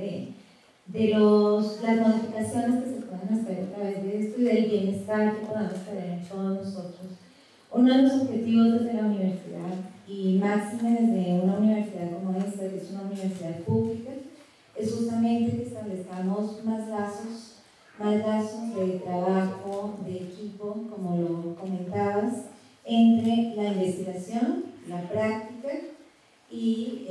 de las modificaciones que se puedan hacer a través de esto y del bienestar que podamos tener todos nosotros. Uno de los objetivos desde la universidad, y máximo desde una universidad como esta, que es una universidad pública, es justamente que establezcamos más lazos de trabajo, de equipo, como lo comentabas, entre la investigación, la práctica y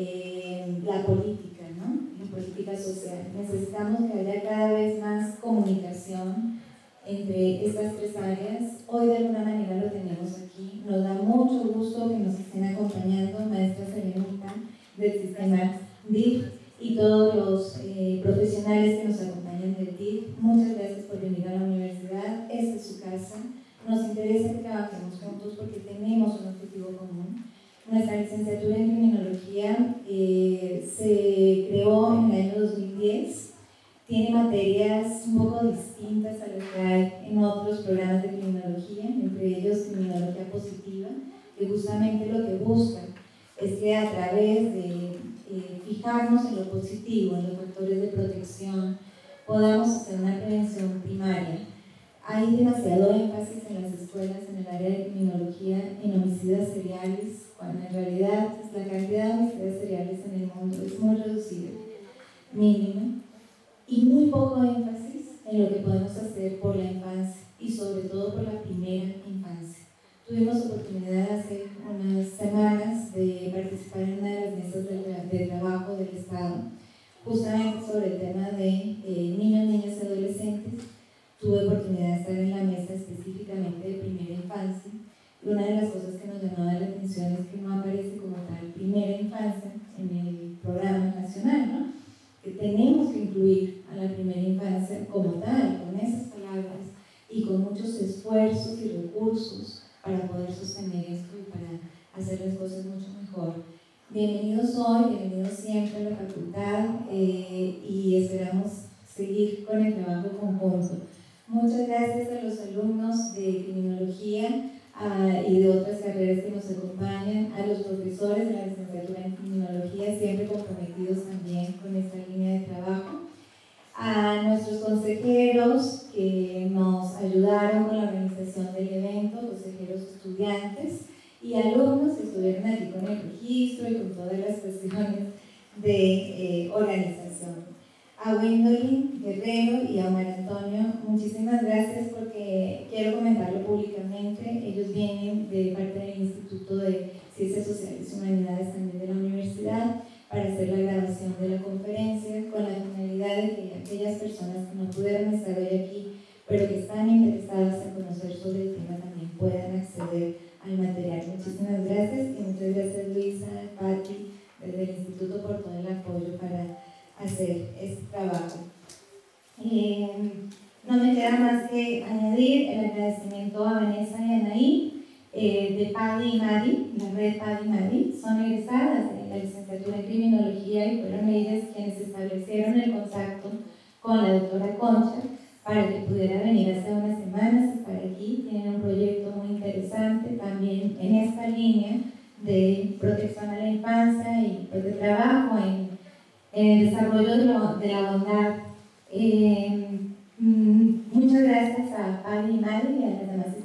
la política, ¿no?, la política social. Necesitamos que haya cada vez más comunicación entre estas 3 áreas. Hoy de alguna manera lo tenemos aquí. Nos da mucho gusto que nos estén acompañando maestra Serenita del sistema DIF y todos los profesionales que nos acompañan del DIF. Muchas gracias por venir a la universidad. Esta es su casa. Nos interesa que trabajemos juntos porque tenemos un objetivo común. Nuestra licenciatura en Criminología se creó en el año 2010. Tiene materias un poco distintas a las que hay en otros programas de criminología, entre ellos criminología positiva, que justamente lo que busca es que a través de fijarnos en lo positivo, en los factores de protección, podamos hacer una prevención primaria. Hay demasiado énfasis en las escuelas en el área de criminología en homicidios seriales, cuando en realidad la cantidad de homicidios seriales en el mundo es muy reducida, mínima, y muy poco énfasis en lo que podemos hacer por la infancia y sobre todo por la primera infancia. Tuvimos oportunidad hace unas semanas de participar en una de las mesas de trabajo del Estado, justamente sobre el tema de niños, niñas y adolescentes. Tuve oportunidad de estar en la mesa específicamente de primera infancia y una de las cosas que nos llamaba la atención es que no aparece como tal primera infancia en el programa nacional, ¿no?, que tenemos que incluir a la primera infancia como tal, con esas palabras y con muchos esfuerzos y recursos para poder sostener esto y para hacer las cosas mucho mejor. Bienvenidos hoy, bienvenidos siempre a la facultad y esperamos seguir con el trabajo conjunto. Muchas gracias a los alumnos de criminología y de otras carreras que nos acompañan, a los profesores de la licenciatura en criminología, siempre comprometidos también con esta línea de trabajo, a nuestros consejeros que nos ayudaron con la organización del evento, consejeros estudiantes y alumnos que estuvieron aquí con el registro y con todas las cuestiones de organización. A Gwendolyn Guerrero y a Omar Antonio, muchísimas gracias porque quiero comentarlo públicamente. Ellos vienen de parte del Instituto de Ciencias Sociales y Humanidades también de la universidad para hacer la grabación de la conferencia con la finalidad de que aquellas personas que no pudieron estar hoy aquí pero que están interesadas en conocer sobre el tema también puedan acceder al material. Muchísimas gracias. no me queda más que añadir el agradecimiento a Vanessa y a Anaí de PADI y MADI, la red PADI y MADI. Son egresadas de la licenciatura en Criminología y fueron ellas quienes establecieron el contacto con la doctora Concha para que pudiera venir hace unas semanas a estar aquí. Tienen un proyecto muy interesante también en esta línea de protección a la infancia y pues, de trabajo en el desarrollo de la bondad. Muchas gracias a PADI y MADI y a las demás